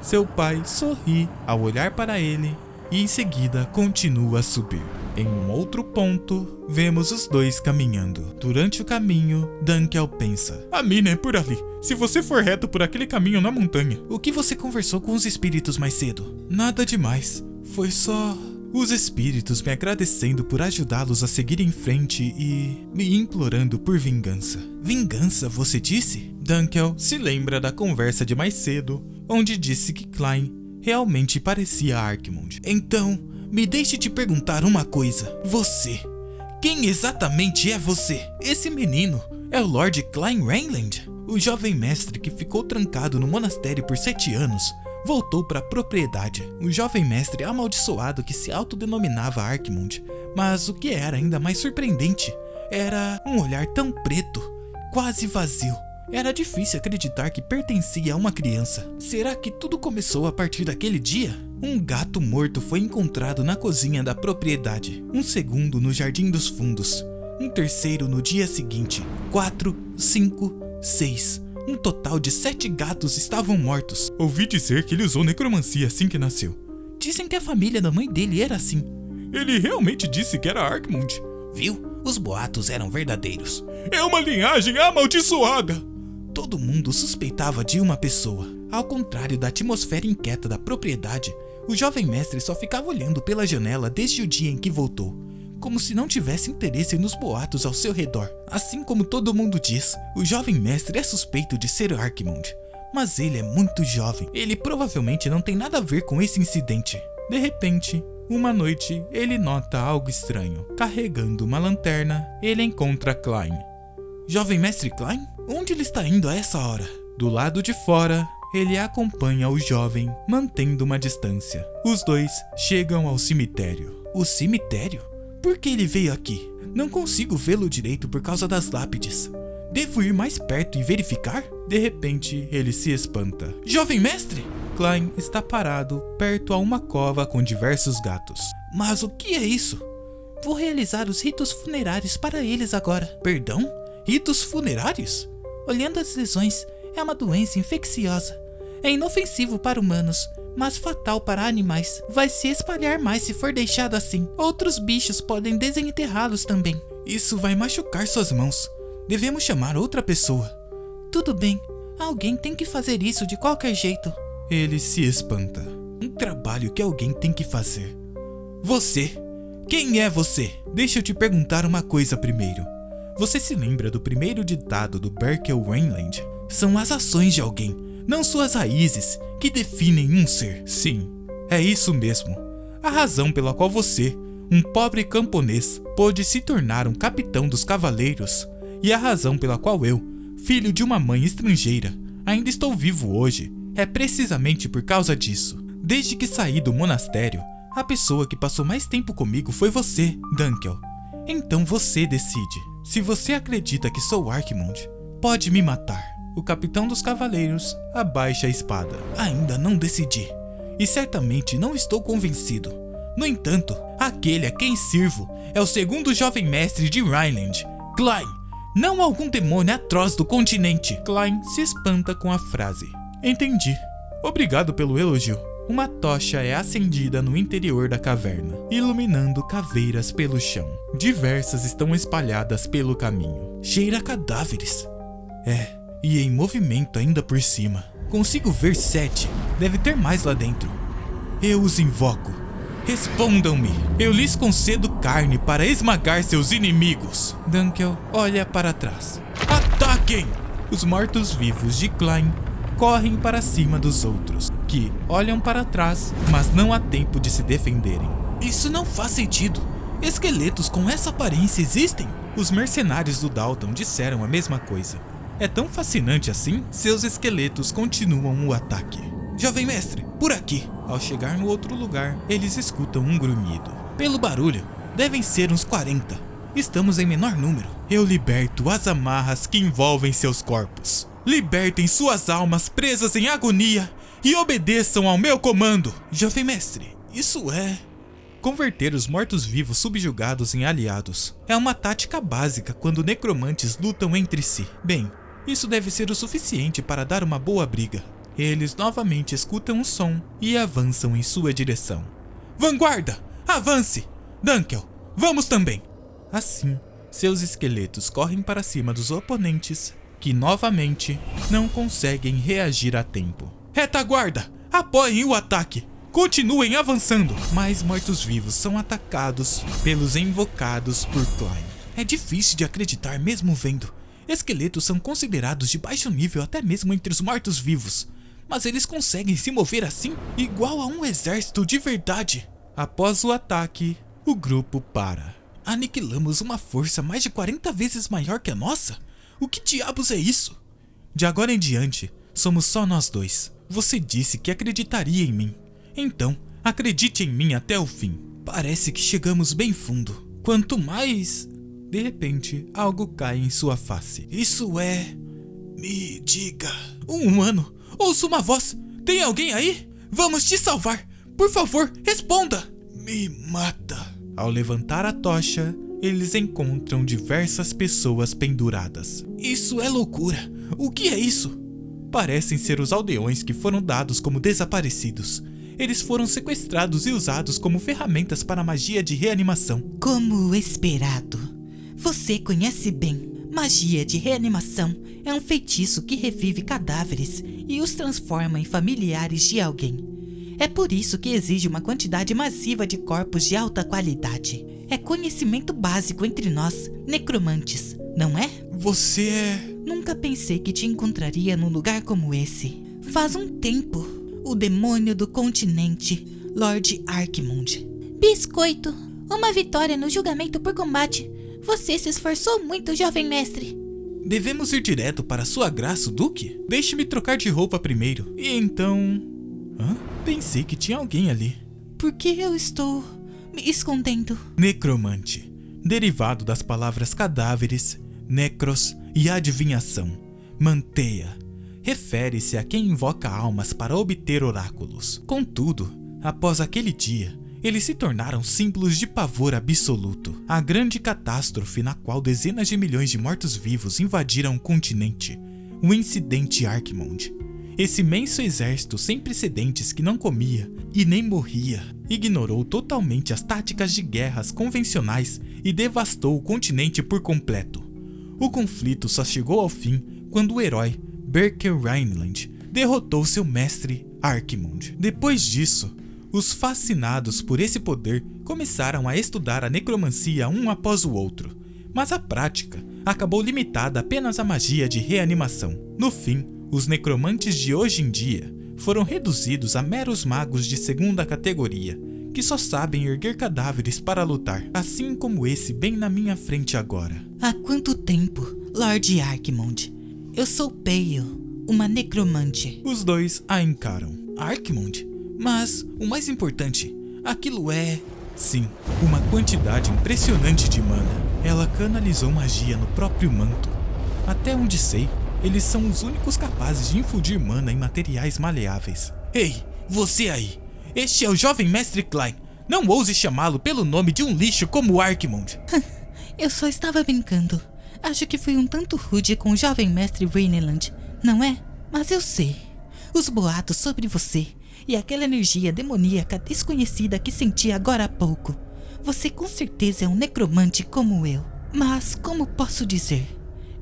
Seu pai sorri ao olhar para ele e em seguida continua a subir. Em um outro ponto, vemos os dois caminhando. Durante o caminho, Dunkel pensa: a mina é por ali, se você for reto por aquele caminho na montanha. O que você conversou com os espíritos mais cedo? Nada demais, foi só... os espíritos me agradecendo por ajudá-los a seguir em frente e me implorando por vingança. Vingança, você disse? Dunkel se lembra da conversa de mais cedo, onde disse que Klein realmente parecia Arquimond. Então, me deixe te perguntar uma coisa. Você, quem exatamente é você? Esse menino é o Lord Klein Rainland, o jovem mestre que ficou trancado no monastério por 7 anos. Voltou para a propriedade, um jovem mestre amaldiçoado que se autodenominava Arquimond. Mas o que era ainda mais surpreendente era um olhar tão preto, quase vazio. Era difícil acreditar que pertencia a uma criança. Será que tudo começou a partir daquele dia? Um gato morto foi encontrado na cozinha da propriedade, um segundo no jardim dos fundos, um terceiro no dia seguinte, 4, 5, 6... um total de 7 gatos estavam mortos. Ouvi dizer que ele usou necromancia assim que nasceu. Dizem que a família da mãe dele era assim. Ele realmente disse que era Arquimond. Viu? Os boatos eram verdadeiros. É uma linhagem amaldiçoada. Todo mundo suspeitava de uma pessoa. Ao contrário da atmosfera inquieta da propriedade, o jovem mestre só ficava olhando pela janela desde o dia em que voltou, como se não tivesse interesse nos boatos ao seu redor. Assim como todo mundo diz, o jovem mestre é suspeito de ser Arquimond, mas ele é muito jovem. Ele provavelmente não tem nada a ver com esse incidente. De repente, uma noite, ele nota algo estranho. Carregando uma lanterna, ele encontra Klein. Jovem mestre Klein? Onde ele está indo a essa hora? Do lado de fora, ele acompanha o jovem, mantendo uma distância. Os dois chegam ao cemitério. O cemitério? Por que ele veio aqui? Não consigo vê-lo direito por causa das lápides. Devo ir mais perto e verificar? De repente, ele se espanta. Jovem mestre! Klein está parado perto a uma cova com diversos gatos. Mas o que é isso? Vou realizar os ritos funerários para eles agora. Perdão? Ritos funerários? Olhando as lesões, é uma doença infecciosa. É inofensivo para humanos, mas fatal para animais. Vai se espalhar mais se for deixado assim. Outros bichos podem desenterrá-los também. Isso vai machucar suas mãos. Devemos chamar outra pessoa. Tudo bem, alguém tem que fazer isso de qualquer jeito. Ele se espanta. Um trabalho que alguém tem que fazer. Você? Quem é você? Deixa eu te perguntar uma coisa primeiro. Você se lembra do primeiro ditado do Berkel Rainland? São as ações de alguém, não suas raízes, que definem um ser. Sim, é isso mesmo. A razão pela qual você, um pobre camponês, pôde se tornar um capitão dos cavaleiros, e a razão pela qual eu, filho de uma mãe estrangeira, ainda estou vivo hoje, é precisamente por causa disso. Desde que saí do monastério, a pessoa que passou mais tempo comigo foi você, Dunkel. Então você decide. Se você acredita que sou Archimonde, pode me matar. O capitão dos cavaleiros abaixa a espada. Ainda não decidi. E certamente não estou convencido. No entanto, aquele a quem sirvo é o segundo jovem mestre de Rhineland, Klein, não algum demônio atroz do continente. Klein se espanta com a frase. Entendi. Obrigado pelo elogio. Uma tocha é acendida no interior da caverna, iluminando caveiras pelo chão. Diversas estão espalhadas pelo caminho. Cheira a cadáveres. E em movimento ainda por cima. Consigo ver 7. Deve ter mais lá dentro. Eu os invoco. Respondam-me. Eu lhes concedo carne para esmagar seus inimigos. Dunkel olha para trás. Ataquem! Os mortos-vivos de Klein correm para cima dos outros, que olham para trás, mas não há tempo de se defenderem. Isso não faz sentido. Esqueletos com essa aparência existem? Os mercenários do Dalton disseram a mesma coisa. É tão fascinante assim? Seus esqueletos continuam o ataque. Jovem mestre, por aqui. Ao chegar no outro lugar, eles escutam um grunhido. Pelo barulho, devem ser uns 40. Estamos em menor número. Eu liberto as amarras que envolvem seus corpos. Libertem suas almas presas em agonia e obedeçam ao meu comando. Jovem mestre, isso é... Converter os mortos-vivos subjugados em aliados é uma tática básica quando necromantes lutam entre si. Bem, isso deve ser o suficiente para dar uma boa briga. Eles novamente escutam o som e avançam em sua direção. Vanguarda, avance! Dunkel, vamos também! Assim, seus esqueletos correm para cima dos oponentes, que novamente não conseguem reagir a tempo. Retaguarda, apoiem o ataque! Continuem avançando! Mais mortos-vivos são atacados pelos invocados por Klein. É difícil de acreditar mesmo vendo. Esqueletos são considerados de baixo nível até mesmo entre os mortos-vivos. Mas eles conseguem se mover assim, igual a um exército de verdade. Após o ataque, o grupo para. Aniquilamos uma força mais de 40 vezes maior que a nossa? O que diabos é isso? De agora em diante, somos só nós dois. Você disse que acreditaria em mim. Então, acredite em mim até o fim. Parece que chegamos bem fundo. Quanto mais... De repente, algo cai em sua face. Isso é... Me diga... Um humano! Ouço uma voz! Tem alguém aí? Vamos te salvar! Por favor, responda! Me mata! Ao levantar a tocha, eles encontram diversas pessoas penduradas. Isso é loucura! O que é isso? Parecem ser os aldeões que foram dados como desaparecidos. Eles foram sequestrados e usados como ferramentas para a magia de reanimação. Como esperado. Você conhece bem. Magia de reanimação é um feitiço que revive cadáveres e os transforma em familiares de alguém. É por isso que exige uma quantidade massiva de corpos de alta qualidade. É conhecimento básico entre nós, necromantes, não é? Você é... Nunca pensei que te encontraria num lugar como esse. Faz um tempo, o demônio do continente, Lord Archimonde. Biscoito, uma vitória no julgamento por combate. Você se esforçou muito, jovem mestre. Devemos ir direto para sua graça, Duque? Deixe-me trocar de roupa primeiro. E então... Pensei que tinha alguém ali. Por que eu estou me escondendo? Necromante, derivado das palavras cadáveres, necros e adivinhação. Manteia, refere-se a quem invoca almas para obter oráculos. Contudo, após aquele dia, eles se tornaram símbolos de pavor absoluto. A grande catástrofe na qual dezenas de milhões de mortos-vivos invadiram o continente. O incidente Archimonde. Esse imenso exército sem precedentes que não comia e nem morria, ignorou totalmente as táticas de guerras convencionais e devastou o continente por completo. O conflito só chegou ao fim quando o herói Berker Rhineland derrotou seu mestre Archimonde. Depois disso, os fascinados por esse poder começaram a estudar a necromancia um após o outro, mas a prática acabou limitada apenas à magia de reanimação. No fim, Os necromantes de hoje em dia foram reduzidos a meros magos de segunda categoria, que só sabem erguer cadáveres para lutar, assim como esse bem na minha frente agora. Há quanto tempo, Lord Arkmond? Eu sou Pale, uma necromante. Os dois a encaram. Arkmond? Mas o mais importante, aquilo é... Sim, uma quantidade impressionante de mana. Ela canalizou magia no próprio manto. Até onde sei, eles são os únicos capazes de infundir mana em materiais maleáveis. Ei, você aí! Este é o jovem mestre Klein. Não ouse chamá-lo pelo nome de um lixo como Arkmond. Eu só estava brincando. Acho que fui um tanto rude com o jovem mestre Raineland, não é? Mas eu sei. Os boatos sobre você e aquela energia demoníaca desconhecida que senti agora há pouco. Você com certeza é um necromante como eu. Mas como posso dizer?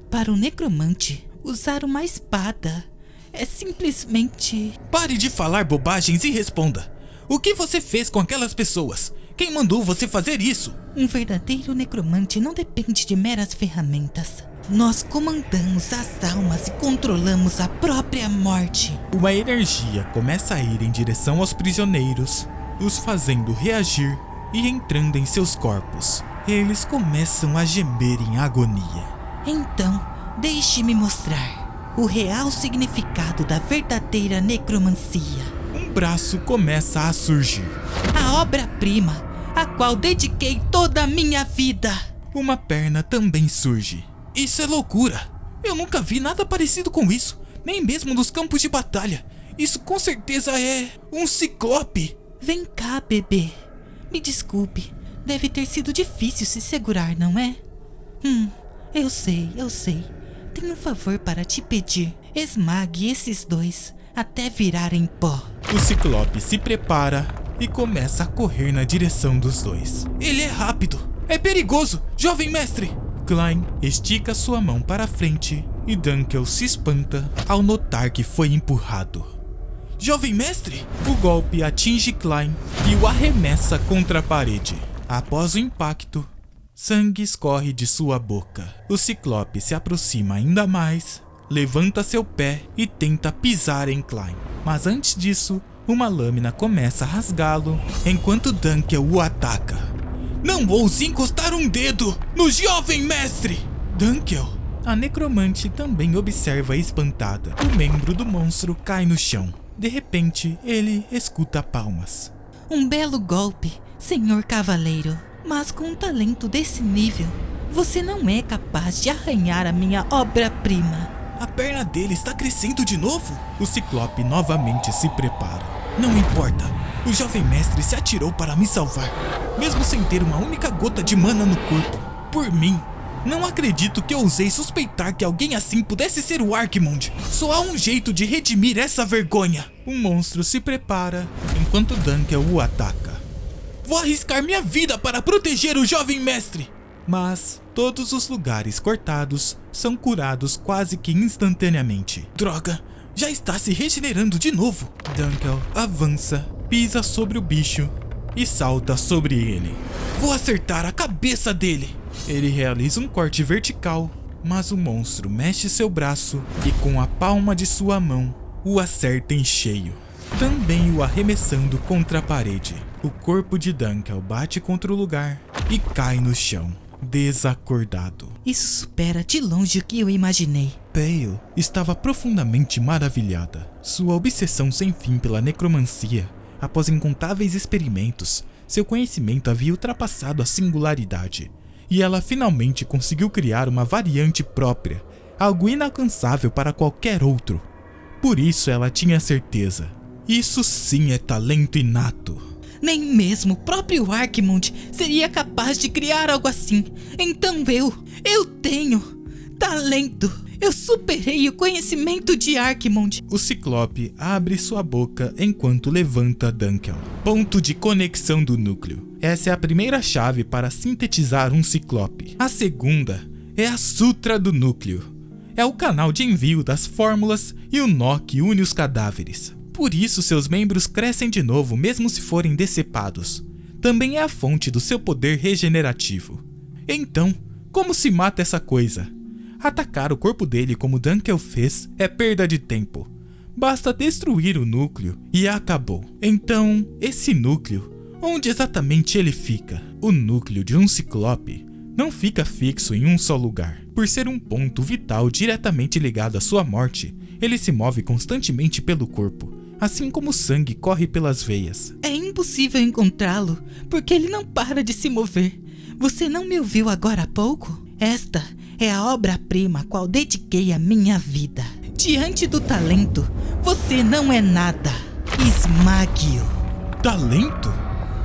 Para um necromante, usar uma espada é simplesmente... Pare de falar bobagens e responda. O que você fez com aquelas pessoas? Quem mandou você fazer isso? Um verdadeiro necromante não depende de meras ferramentas. Nós comandamos as almas e controlamos a própria morte. Uma energia começa a ir em direção aos prisioneiros, os fazendo reagir e entrando em seus corpos. Eles começam a gemer em agonia. Então, deixe-me mostrar o real significado da verdadeira necromancia. Um braço começa a surgir. A obra-prima, a qual dediquei toda a minha vida. Uma perna também surge. Isso é loucura. Eu nunca vi nada parecido com isso, nem mesmo nos campos de batalha. Isso com certeza é um ciclope. Vem cá, bebê. Me desculpe, deve ter sido difícil se segurar, não é? Eu sei. Tenho um favor para te pedir. Esmague esses dois até virarem pó. O ciclope se prepara e começa a correr na direção dos dois. Ele é rápido. É perigoso, jovem mestre. Klein estica sua mão para frente e Dunkel se espanta ao notar que foi empurrado. Jovem mestre! O golpe atinge Klein e o arremessa contra a parede. Após o impacto, sangue escorre de sua boca. O ciclope se aproxima ainda mais, levanta seu pé e tenta pisar em Klein. Mas antes disso, uma lâmina começa a rasgá-lo enquanto Dunkel o ataca. Não ouse encostar um dedo no jovem mestre! Dunkel! A necromante também observa espantada. O membro do monstro cai no chão. De repente, ele escuta palmas. Um belo golpe, senhor cavaleiro. Mas com um talento desse nível, você não é capaz de arranhar a minha obra-prima. A perna dele está crescendo de novo? O ciclope novamente se prepara. Não importa. O jovem mestre se atirou para me salvar, mesmo sem ter uma única gota de mana no corpo. Por mim. Não acredito que ousei suspeitar que alguém assim pudesse ser o Arkmond. Só há um jeito de redimir essa vergonha. O monstro se prepara enquanto Dunkel o ataca. Vou arriscar minha vida para proteger o jovem mestre. Mas todos os lugares cortados são curados quase que instantaneamente. Droga, já está se regenerando de novo. Dunkel avança, pisa sobre o bicho e salta sobre ele. Vou acertar a cabeça dele. Ele realiza um corte vertical, mas o monstro mexe seu braço e com a palma de sua mão o acerta em cheio, também o arremessando contra a parede. O corpo de Dunkel bate contra o lugar e cai no chão, desacordado. Isso supera de longe o que eu imaginei. Pale estava profundamente maravilhada. Sua obsessão sem fim pela necromancia, após incontáveis experimentos, seu conhecimento havia ultrapassado a singularidade. E ela finalmente conseguiu criar uma variante própria, algo inalcançável para qualquer outro. Por isso ela tinha certeza. Isso sim é talento inato. Nem mesmo o próprio Arkmond seria capaz de criar algo assim. Então eu tenho talento. Eu superei o conhecimento de Arkmond. O ciclope abre sua boca enquanto levanta Dunkel. Ponto de conexão do núcleo. Essa é a primeira chave para sintetizar um ciclope. A segunda é a Sutra do núcleo. É o canal de envio das fórmulas e o nó que une os cadáveres. Por isso seus membros crescem de novo mesmo se forem decepados. Também é a fonte do seu poder regenerativo. Então, como se mata essa coisa? Atacar o corpo dele como Dunkel fez é perda de tempo. Basta destruir o núcleo e acabou. Então, esse núcleo, onde exatamente ele fica? O núcleo de um ciclope não fica fixo em um só lugar. Por ser um ponto vital diretamente ligado à sua morte, ele se move constantemente pelo corpo, assim como o sangue corre pelas veias. É impossível encontrá-lo, porque ele não para de se mover. Você não me ouviu agora há pouco? Esta é a obra-prima a qual dediquei a minha vida. Diante do talento, você não é nada. Esmague-o. Talento?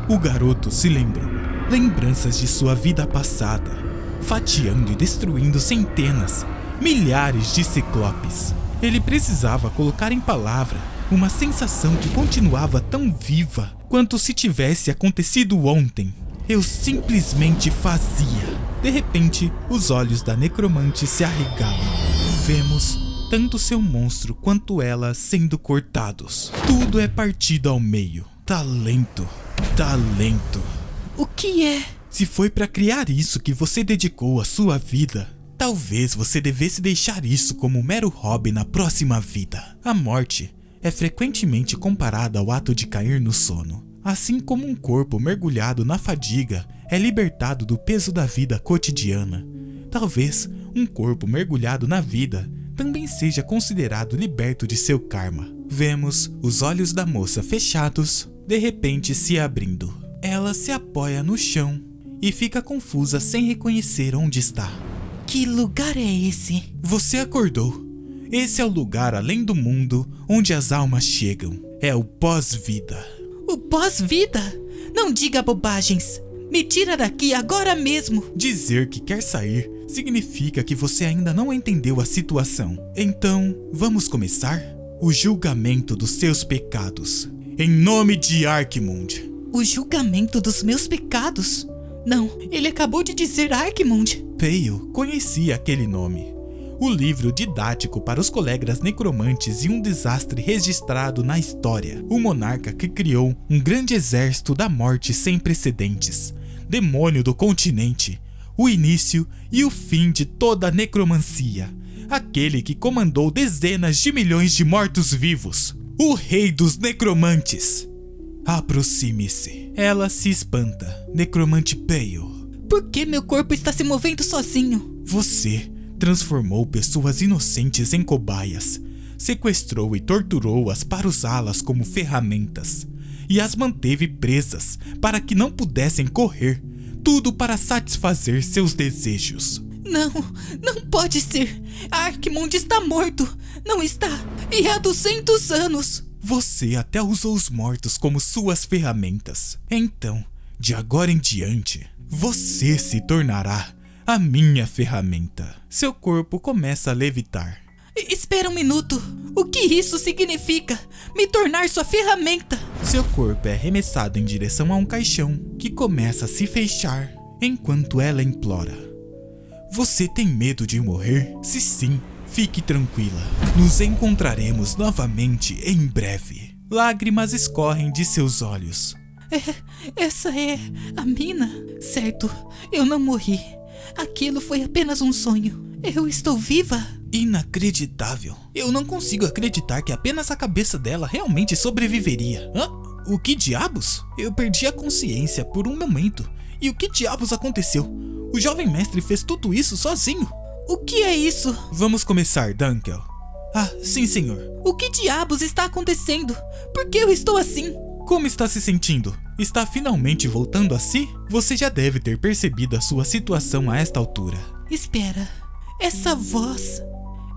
O garoto se lembrou. Lembranças de sua vida passada, fatiando e destruindo centenas, milhares de ciclopes. Ele precisava colocar em palavra uma sensação que continuava tão viva quanto se tivesse acontecido ontem. Eu simplesmente fazia. De repente, os olhos da necromante se arregalam. Vemos tanto seu monstro quanto ela sendo cortados. Tudo é partido ao meio. Talento. Talento. O que é? Se foi para criar isso que você dedicou a sua vida, talvez você devesse deixar isso como um mero hobby na próxima vida. A morte é frequentemente comparada ao ato de cair no sono. Assim como um corpo mergulhado na fadiga é libertado do peso da vida cotidiana, talvez um corpo mergulhado na vida também seja considerado liberto de seu karma. Vemos os olhos da moça fechados, de repente se abrindo. Ela se apoia no chão e fica confusa sem reconhecer onde está. Que lugar é esse? Você acordou. Esse é o lugar além do mundo onde as almas chegam. É o pós-vida. O pós-vida? Não diga bobagens. Me tira daqui agora mesmo. Dizer que quer sair significa que você ainda não entendeu a situação. Então, vamos começar? O julgamento dos seus pecados. Em nome de Archimonde. O julgamento dos meus pecados? Não, ele acabou de dizer Archimonde. Pale conhecia aquele nome. O livro didático para os colegas necromantes e um desastre registrado na história. O monarca que criou um grande exército da morte sem precedentes. Demônio do continente. O início e o fim de toda a necromancia. Aquele que comandou dezenas de milhões de mortos-vivos. O rei dos necromantes. Aproxime-se. Ela se espanta. Necromante Pale. Por que meu corpo está se movendo sozinho? Você transformou pessoas inocentes em cobaias. Sequestrou e torturou-as para usá-las como ferramentas. E as manteve presas para que não pudessem correr. Tudo para satisfazer seus desejos. Não, não pode ser. Archimonde está morto. Não está. E há 200 anos. Você até usou os mortos como suas ferramentas. Então, de agora em diante, você se tornará a minha ferramenta. Seu corpo começa a levitar. Espera um minuto. O que isso significa? Me tornar sua ferramenta. Seu corpo é arremessado em direção a um caixão que começa a se fechar enquanto ela implora. Você tem medo de morrer? Se sim, fique tranquila. Nos encontraremos novamente em breve. Lágrimas escorrem de seus olhos. Essa é a mina? Certo, eu não morri. Aquilo foi apenas um sonho. Eu estou viva? Inacreditável. Eu não consigo acreditar que apenas a cabeça dela realmente sobreviveria. Hã? O que diabos? Eu perdi a consciência por um momento. E o que diabos aconteceu? O jovem mestre fez tudo isso sozinho. O que é isso? Vamos começar, Dunkel. Ah, sim, senhor. O que diabos está acontecendo? Por que eu estou assim? Como está se sentindo? Está finalmente voltando a si? Você já deve ter percebido a sua situação a esta altura. Espera, essa voz...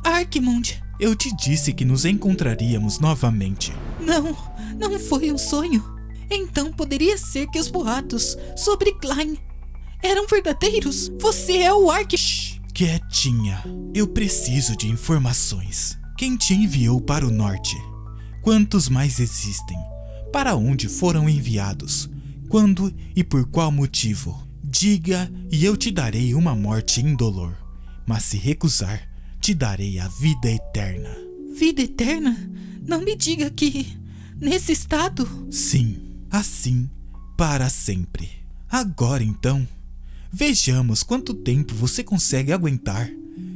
Archimonde. Eu te disse que nos encontraríamos novamente. Não foi um sonho. Então poderia ser que os boatos sobre Klein eram verdadeiros? Você é o Shhh, quietinha. Eu preciso de informações. Quem te enviou para o norte? Quantos mais existem? Para onde foram enviados? Quando e por qual motivo? Diga e eu te darei uma morte indolor. Mas se recusar, te darei a vida eterna. Vida eterna? Não me diga que... nesse estado? Sim, assim, para sempre. Agora então, vejamos quanto tempo você consegue aguentar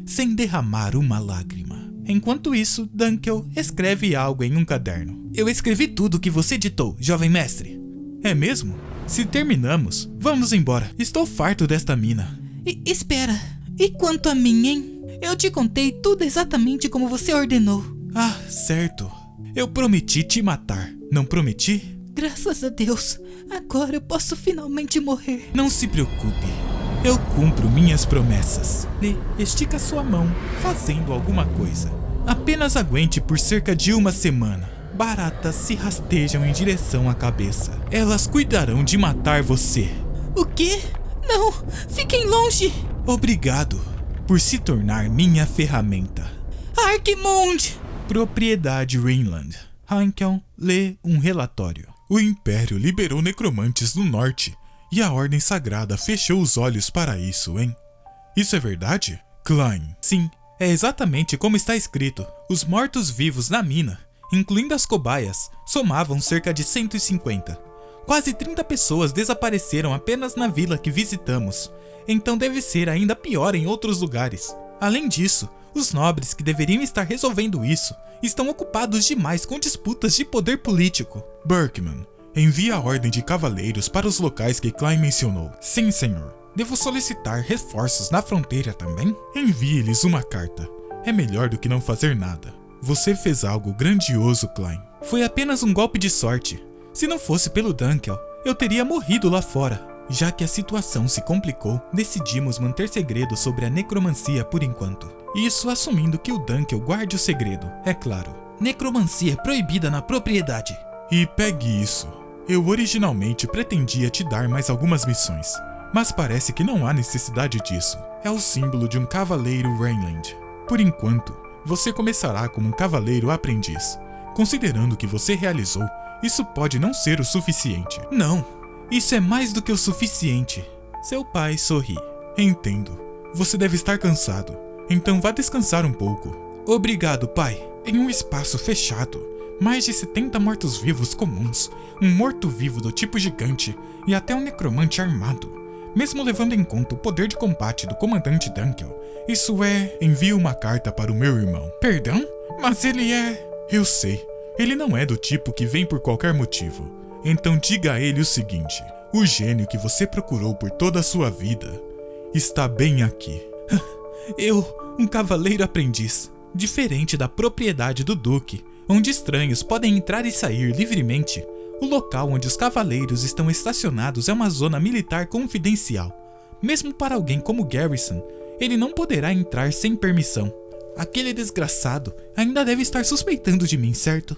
sem derramar uma lágrima. Enquanto isso, Dunkel escreve algo em um caderno. Eu escrevi tudo o que você ditou, jovem mestre. É mesmo? Se terminamos, vamos embora. Estou farto desta mina. Espera, e quanto a mim, hein? Eu te contei tudo exatamente como você ordenou. Ah, certo. Eu prometi te matar, não prometi? Graças a Deus, agora eu posso finalmente morrer. Não se preocupe, eu cumpro minhas promessas. Lee estica sua mão, fazendo alguma coisa. Apenas aguente por cerca de uma semana. Baratas se rastejam em direção à cabeça. Elas cuidarão de matar você. O quê? Não, fiquem longe. Obrigado por se tornar minha ferramenta. Arquimund! Propriedade Rainland. Heinkel lê um relatório. O Império liberou necromantes no norte e a Ordem Sagrada fechou os olhos para isso, hein? Isso é verdade, Klein? Sim, é exatamente como está escrito. Os mortos-vivos na mina, incluindo as cobaias, somavam cerca de 150. Quase 30 pessoas desapareceram apenas na vila que visitamos, então deve ser ainda pior em outros lugares. Além disso, os nobres que deveriam estar resolvendo isso estão ocupados demais com disputas de poder político. Berkman, envie a ordem de cavaleiros para os locais que Klein mencionou. Sim, senhor. Devo solicitar reforços na fronteira também? Envie-lhes uma carta. É melhor do que não fazer nada. Você fez algo grandioso, Klein. Foi apenas um golpe de sorte. Se não fosse pelo Dunkel, eu teria morrido lá fora. Já que a situação se complicou, decidimos manter segredo sobre a necromancia por enquanto. Isso assumindo que o Dunkel guarde o segredo, é claro. Necromancia é proibida na propriedade. E pegue isso. Eu originalmente pretendia te dar mais algumas missões, mas parece que não há necessidade disso. É o símbolo de um cavaleiro Rainland. Por enquanto, você começará como um cavaleiro aprendiz. Considerando o que você realizou, isso pode não ser o suficiente. Não, isso é mais do que o suficiente. Seu pai sorri. Entendo. Você deve estar cansado, então vá descansar um pouco. Obrigado, pai. Em um espaço fechado, mais de 70 mortos-vivos comuns, um morto-vivo do tipo gigante e até um necromante armado. Mesmo levando em conta o poder de combate do comandante Dunkel, isso é... Envie uma carta para o meu irmão. Perdão? Mas ele é... Eu sei. Ele não é do tipo que vem por qualquer motivo. Então diga a ele o seguinte: o gênio que você procurou por toda a sua vida está bem aqui. Eu, um cavaleiro aprendiz, diferente da propriedade do Duque, onde estranhos podem entrar e sair livremente, o local onde os cavaleiros estão estacionados é uma zona militar confidencial. Mesmo para alguém como Garrison, ele não poderá entrar sem permissão. Aquele desgraçado ainda deve estar suspeitando de mim, certo?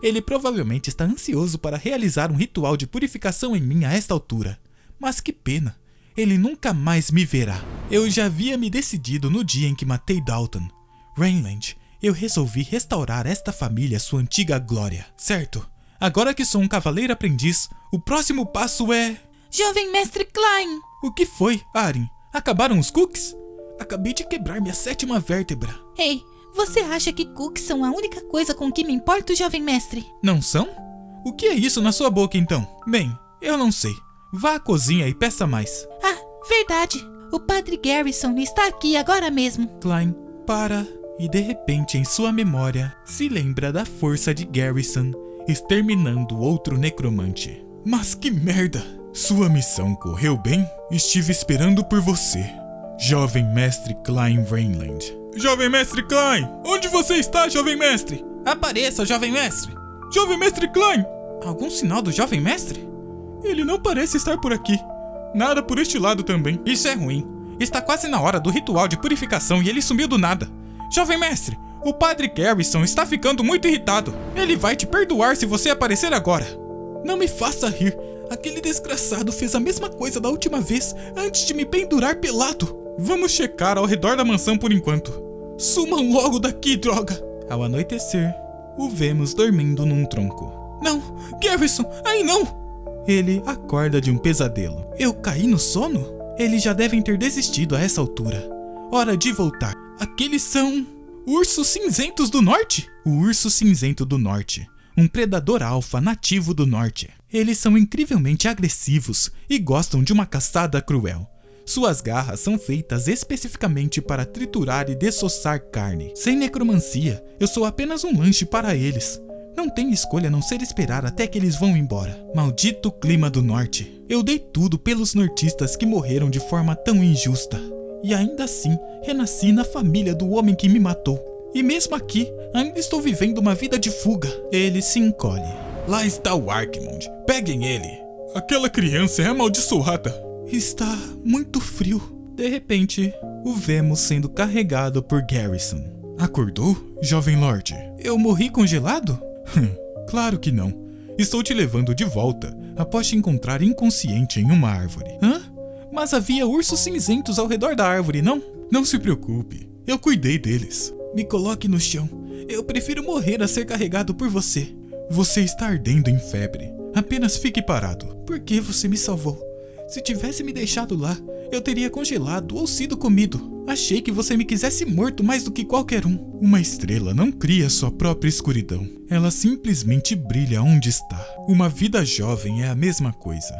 Ele provavelmente está ansioso para realizar um ritual de purificação em mim a esta altura. Mas que pena, ele nunca mais me verá. Eu já havia me decidido no dia em que matei Dalton. Rainland, eu resolvi restaurar esta família à sua antiga glória, certo? Agora que sou um cavaleiro aprendiz, o próximo passo é... Jovem Mestre Klein! O que foi, Arin? Acabaram os cookies? Acabei de quebrar minha 7ª vértebra. Ei, você acha que cookies são a única coisa com que me importa, Jovem Mestre? Não são? O que é isso na sua boca então? Bem, eu não sei. Vá à cozinha e peça mais. Ah, verdade. O Padre Garrison está aqui agora mesmo. Klein para e de repente em sua memória se lembra da força de Garrison exterminando outro necromante. Mas que merda! Sua missão correu bem? Estive esperando por você, Jovem Mestre Klein Rainland. Jovem Mestre Klein! Onde você está, Jovem Mestre? Apareça, Jovem Mestre! Jovem Mestre Klein! Algum sinal do Jovem Mestre? Ele não parece estar por aqui. Nada por este lado também. Isso é ruim. Está quase na hora do ritual de purificação e ele sumiu do nada. Jovem Mestre, o Padre Garrison está ficando muito irritado. Ele vai te perdoar se você aparecer agora. Não me faça rir. Aquele desgraçado fez a mesma coisa da última vez antes de me pendurar pelado. Vamos checar ao redor da mansão por enquanto. Sumam logo daqui, droga! Ao anoitecer, o vemos dormindo num tronco. Não, Garrison, aí não! Ele acorda de um pesadelo. Eu caí no sono? Eles já devem ter desistido a essa altura. Hora de voltar. Aqueles são... ursos cinzentos do norte? O urso cinzento do norte. Um predador alfa nativo do norte. Eles são incrivelmente agressivos e gostam de uma caçada cruel. Suas garras são feitas especificamente para triturar e dessossar carne. Sem necromancia, eu sou apenas um lanche para eles. Não tenho escolha a não ser esperar até que eles vão embora. Maldito clima do norte. Eu dei tudo pelos nortistas que morreram de forma tão injusta. E ainda assim, renasci na família do homem que me matou. E mesmo aqui, ainda estou vivendo uma vida de fuga. Ele se encolhe. Lá está o Archimonde. Peguem ele. Aquela criança é amaldiçoada. Está muito frio. De repente, o vemos sendo carregado por Garrison. Acordou, jovem lorde? Eu morri congelado? Claro que não. Estou te levando de volta após te encontrar inconsciente em uma árvore. Hã? Mas havia ursos cinzentos ao redor da árvore, não? Não se preocupe, eu cuidei deles. Me coloque no chão. Eu prefiro morrer a ser carregado por você. Você está ardendo em febre. Apenas fique parado. Por que você me salvou? Se tivesse me deixado lá, eu teria congelado ou sido comido. Achei que você me quisesse morto mais do que qualquer um. Uma estrela não cria sua própria escuridão. Ela simplesmente brilha onde está. Uma vida jovem é a mesma coisa.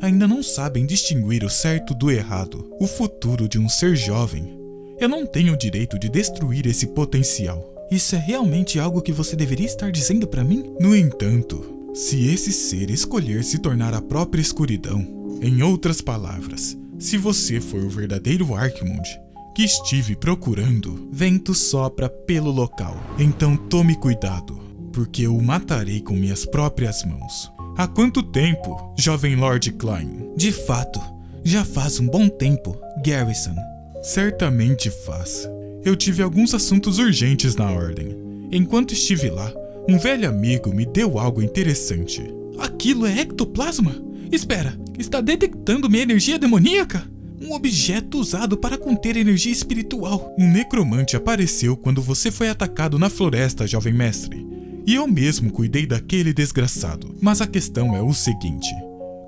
Ainda não sabem distinguir o certo do errado. O futuro de um ser jovem. Eu não tenho o direito de destruir esse potencial. Isso é realmente algo que você deveria estar dizendo pra mim? No entanto, se esse ser escolher se tornar a própria escuridão, em outras palavras, se você for o verdadeiro Archimonde que estive procurando, vento sopra pelo local. Então tome cuidado, porque eu o matarei com minhas próprias mãos. Há quanto tempo, jovem Lord Klein? De fato, já faz um bom tempo, Garrison. Certamente faz. Eu tive alguns assuntos urgentes na ordem. Enquanto estive lá, um velho amigo me deu algo interessante. Aquilo é ectoplasma? Espera, está detectando minha energia demoníaca? Um objeto usado para conter energia espiritual. Um necromante apareceu quando você foi atacado na floresta, jovem mestre. E eu mesmo cuidei daquele desgraçado. Mas a questão é o seguinte.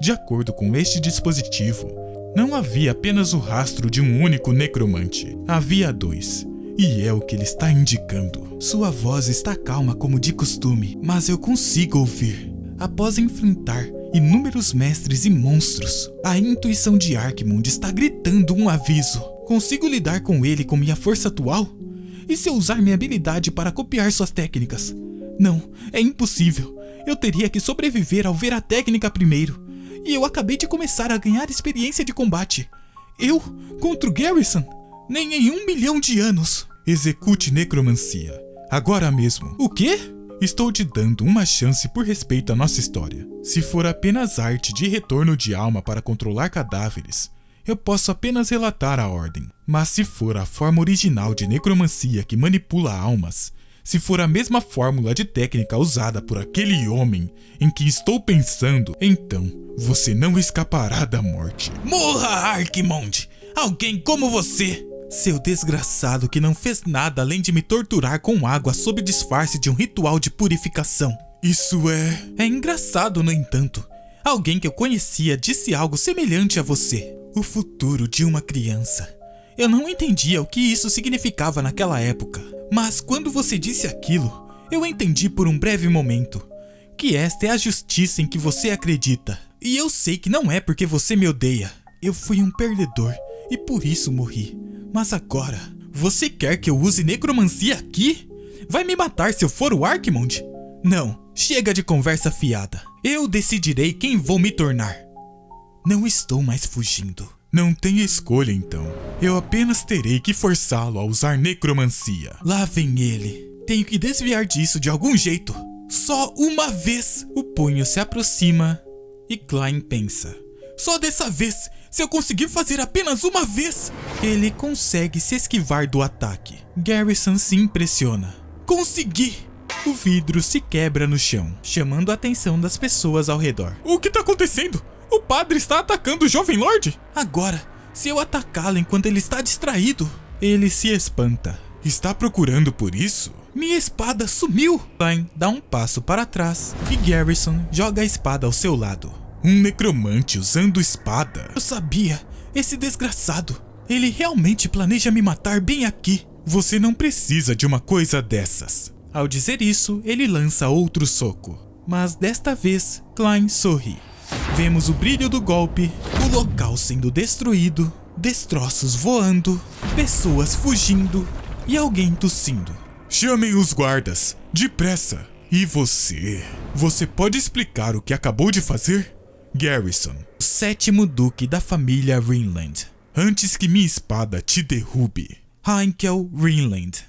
De acordo com este dispositivo, não havia apenas o rastro de um único necromante. Havia 2. E é o que ele está indicando. Sua voz está calma como de costume, mas eu consigo ouvir. Após enfrentar inúmeros mestres e monstros, a intuição de Archimonde está gritando um aviso. Consigo lidar com ele com minha força atual? E se eu usar minha habilidade para copiar suas técnicas? Não, é impossível. Eu teria que sobreviver ao ver a técnica primeiro. E eu acabei de começar a ganhar experiência de combate. Eu contra o Garrison? Nem em 1 milhão de anos. Execute necromancia. Agora mesmo. O quê? Estou te dando uma chance por respeito à nossa história. Se for apenas arte de retorno de alma para controlar cadáveres, eu posso apenas relatar a ordem. Mas se for a forma original de necromancia que manipula almas, se for a mesma fórmula de técnica usada por aquele homem em que estou pensando, então você não escapará da morte. Morra, Archimonde! Alguém como você! Seu desgraçado que não fez nada além de me torturar com água sob disfarce de um ritual de purificação. Isso é... É engraçado, no entanto. Alguém que eu conhecia disse algo semelhante a você. O futuro de uma criança. Eu não entendia o que isso significava naquela época. Mas quando você disse aquilo, eu entendi por um breve momento. Que esta é a justiça em que você acredita. E eu sei que não é porque você me odeia. Eu fui um perdedor e por isso morri. Mas agora, você quer que eu use necromancia aqui? Vai me matar se eu for o Archimonde? Não, chega de conversa fiada. Eu decidirei quem vou me tornar. Não estou mais fugindo. Não tem escolha então. Eu apenas terei que forçá-lo a usar necromancia. Lá vem ele. Tenho que desviar disso de algum jeito. Só uma vez. O punho se aproxima e Klein pensa. Só dessa vez, se eu conseguir fazer apenas uma vez. Ele consegue se esquivar do ataque. Garrison se impressiona. Consegui! O vidro se quebra no chão, chamando a atenção das pessoas ao redor. O que está acontecendo? O padre está atacando o jovem lorde? Agora, se eu atacá-lo enquanto ele está distraído, ele se espanta. Está procurando por isso? Minha espada sumiu! Klein dá um passo para trás e Garrison joga a espada ao seu lado. Um necromante usando espada? Eu sabia! Esse desgraçado! Ele realmente planeja me matar bem aqui! Você não precisa de uma coisa dessas. Ao dizer isso, ele lança outro soco. Mas desta vez, Klein sorri. Vemos o brilho do golpe, o local sendo destruído, destroços voando, pessoas fugindo e alguém tossindo. Chamem os guardas, depressa! E você? Você pode explicar o que acabou de fazer? Garrison, o 7º duque da família Rinland. Antes que minha espada te derrube. Heinkel Rinland.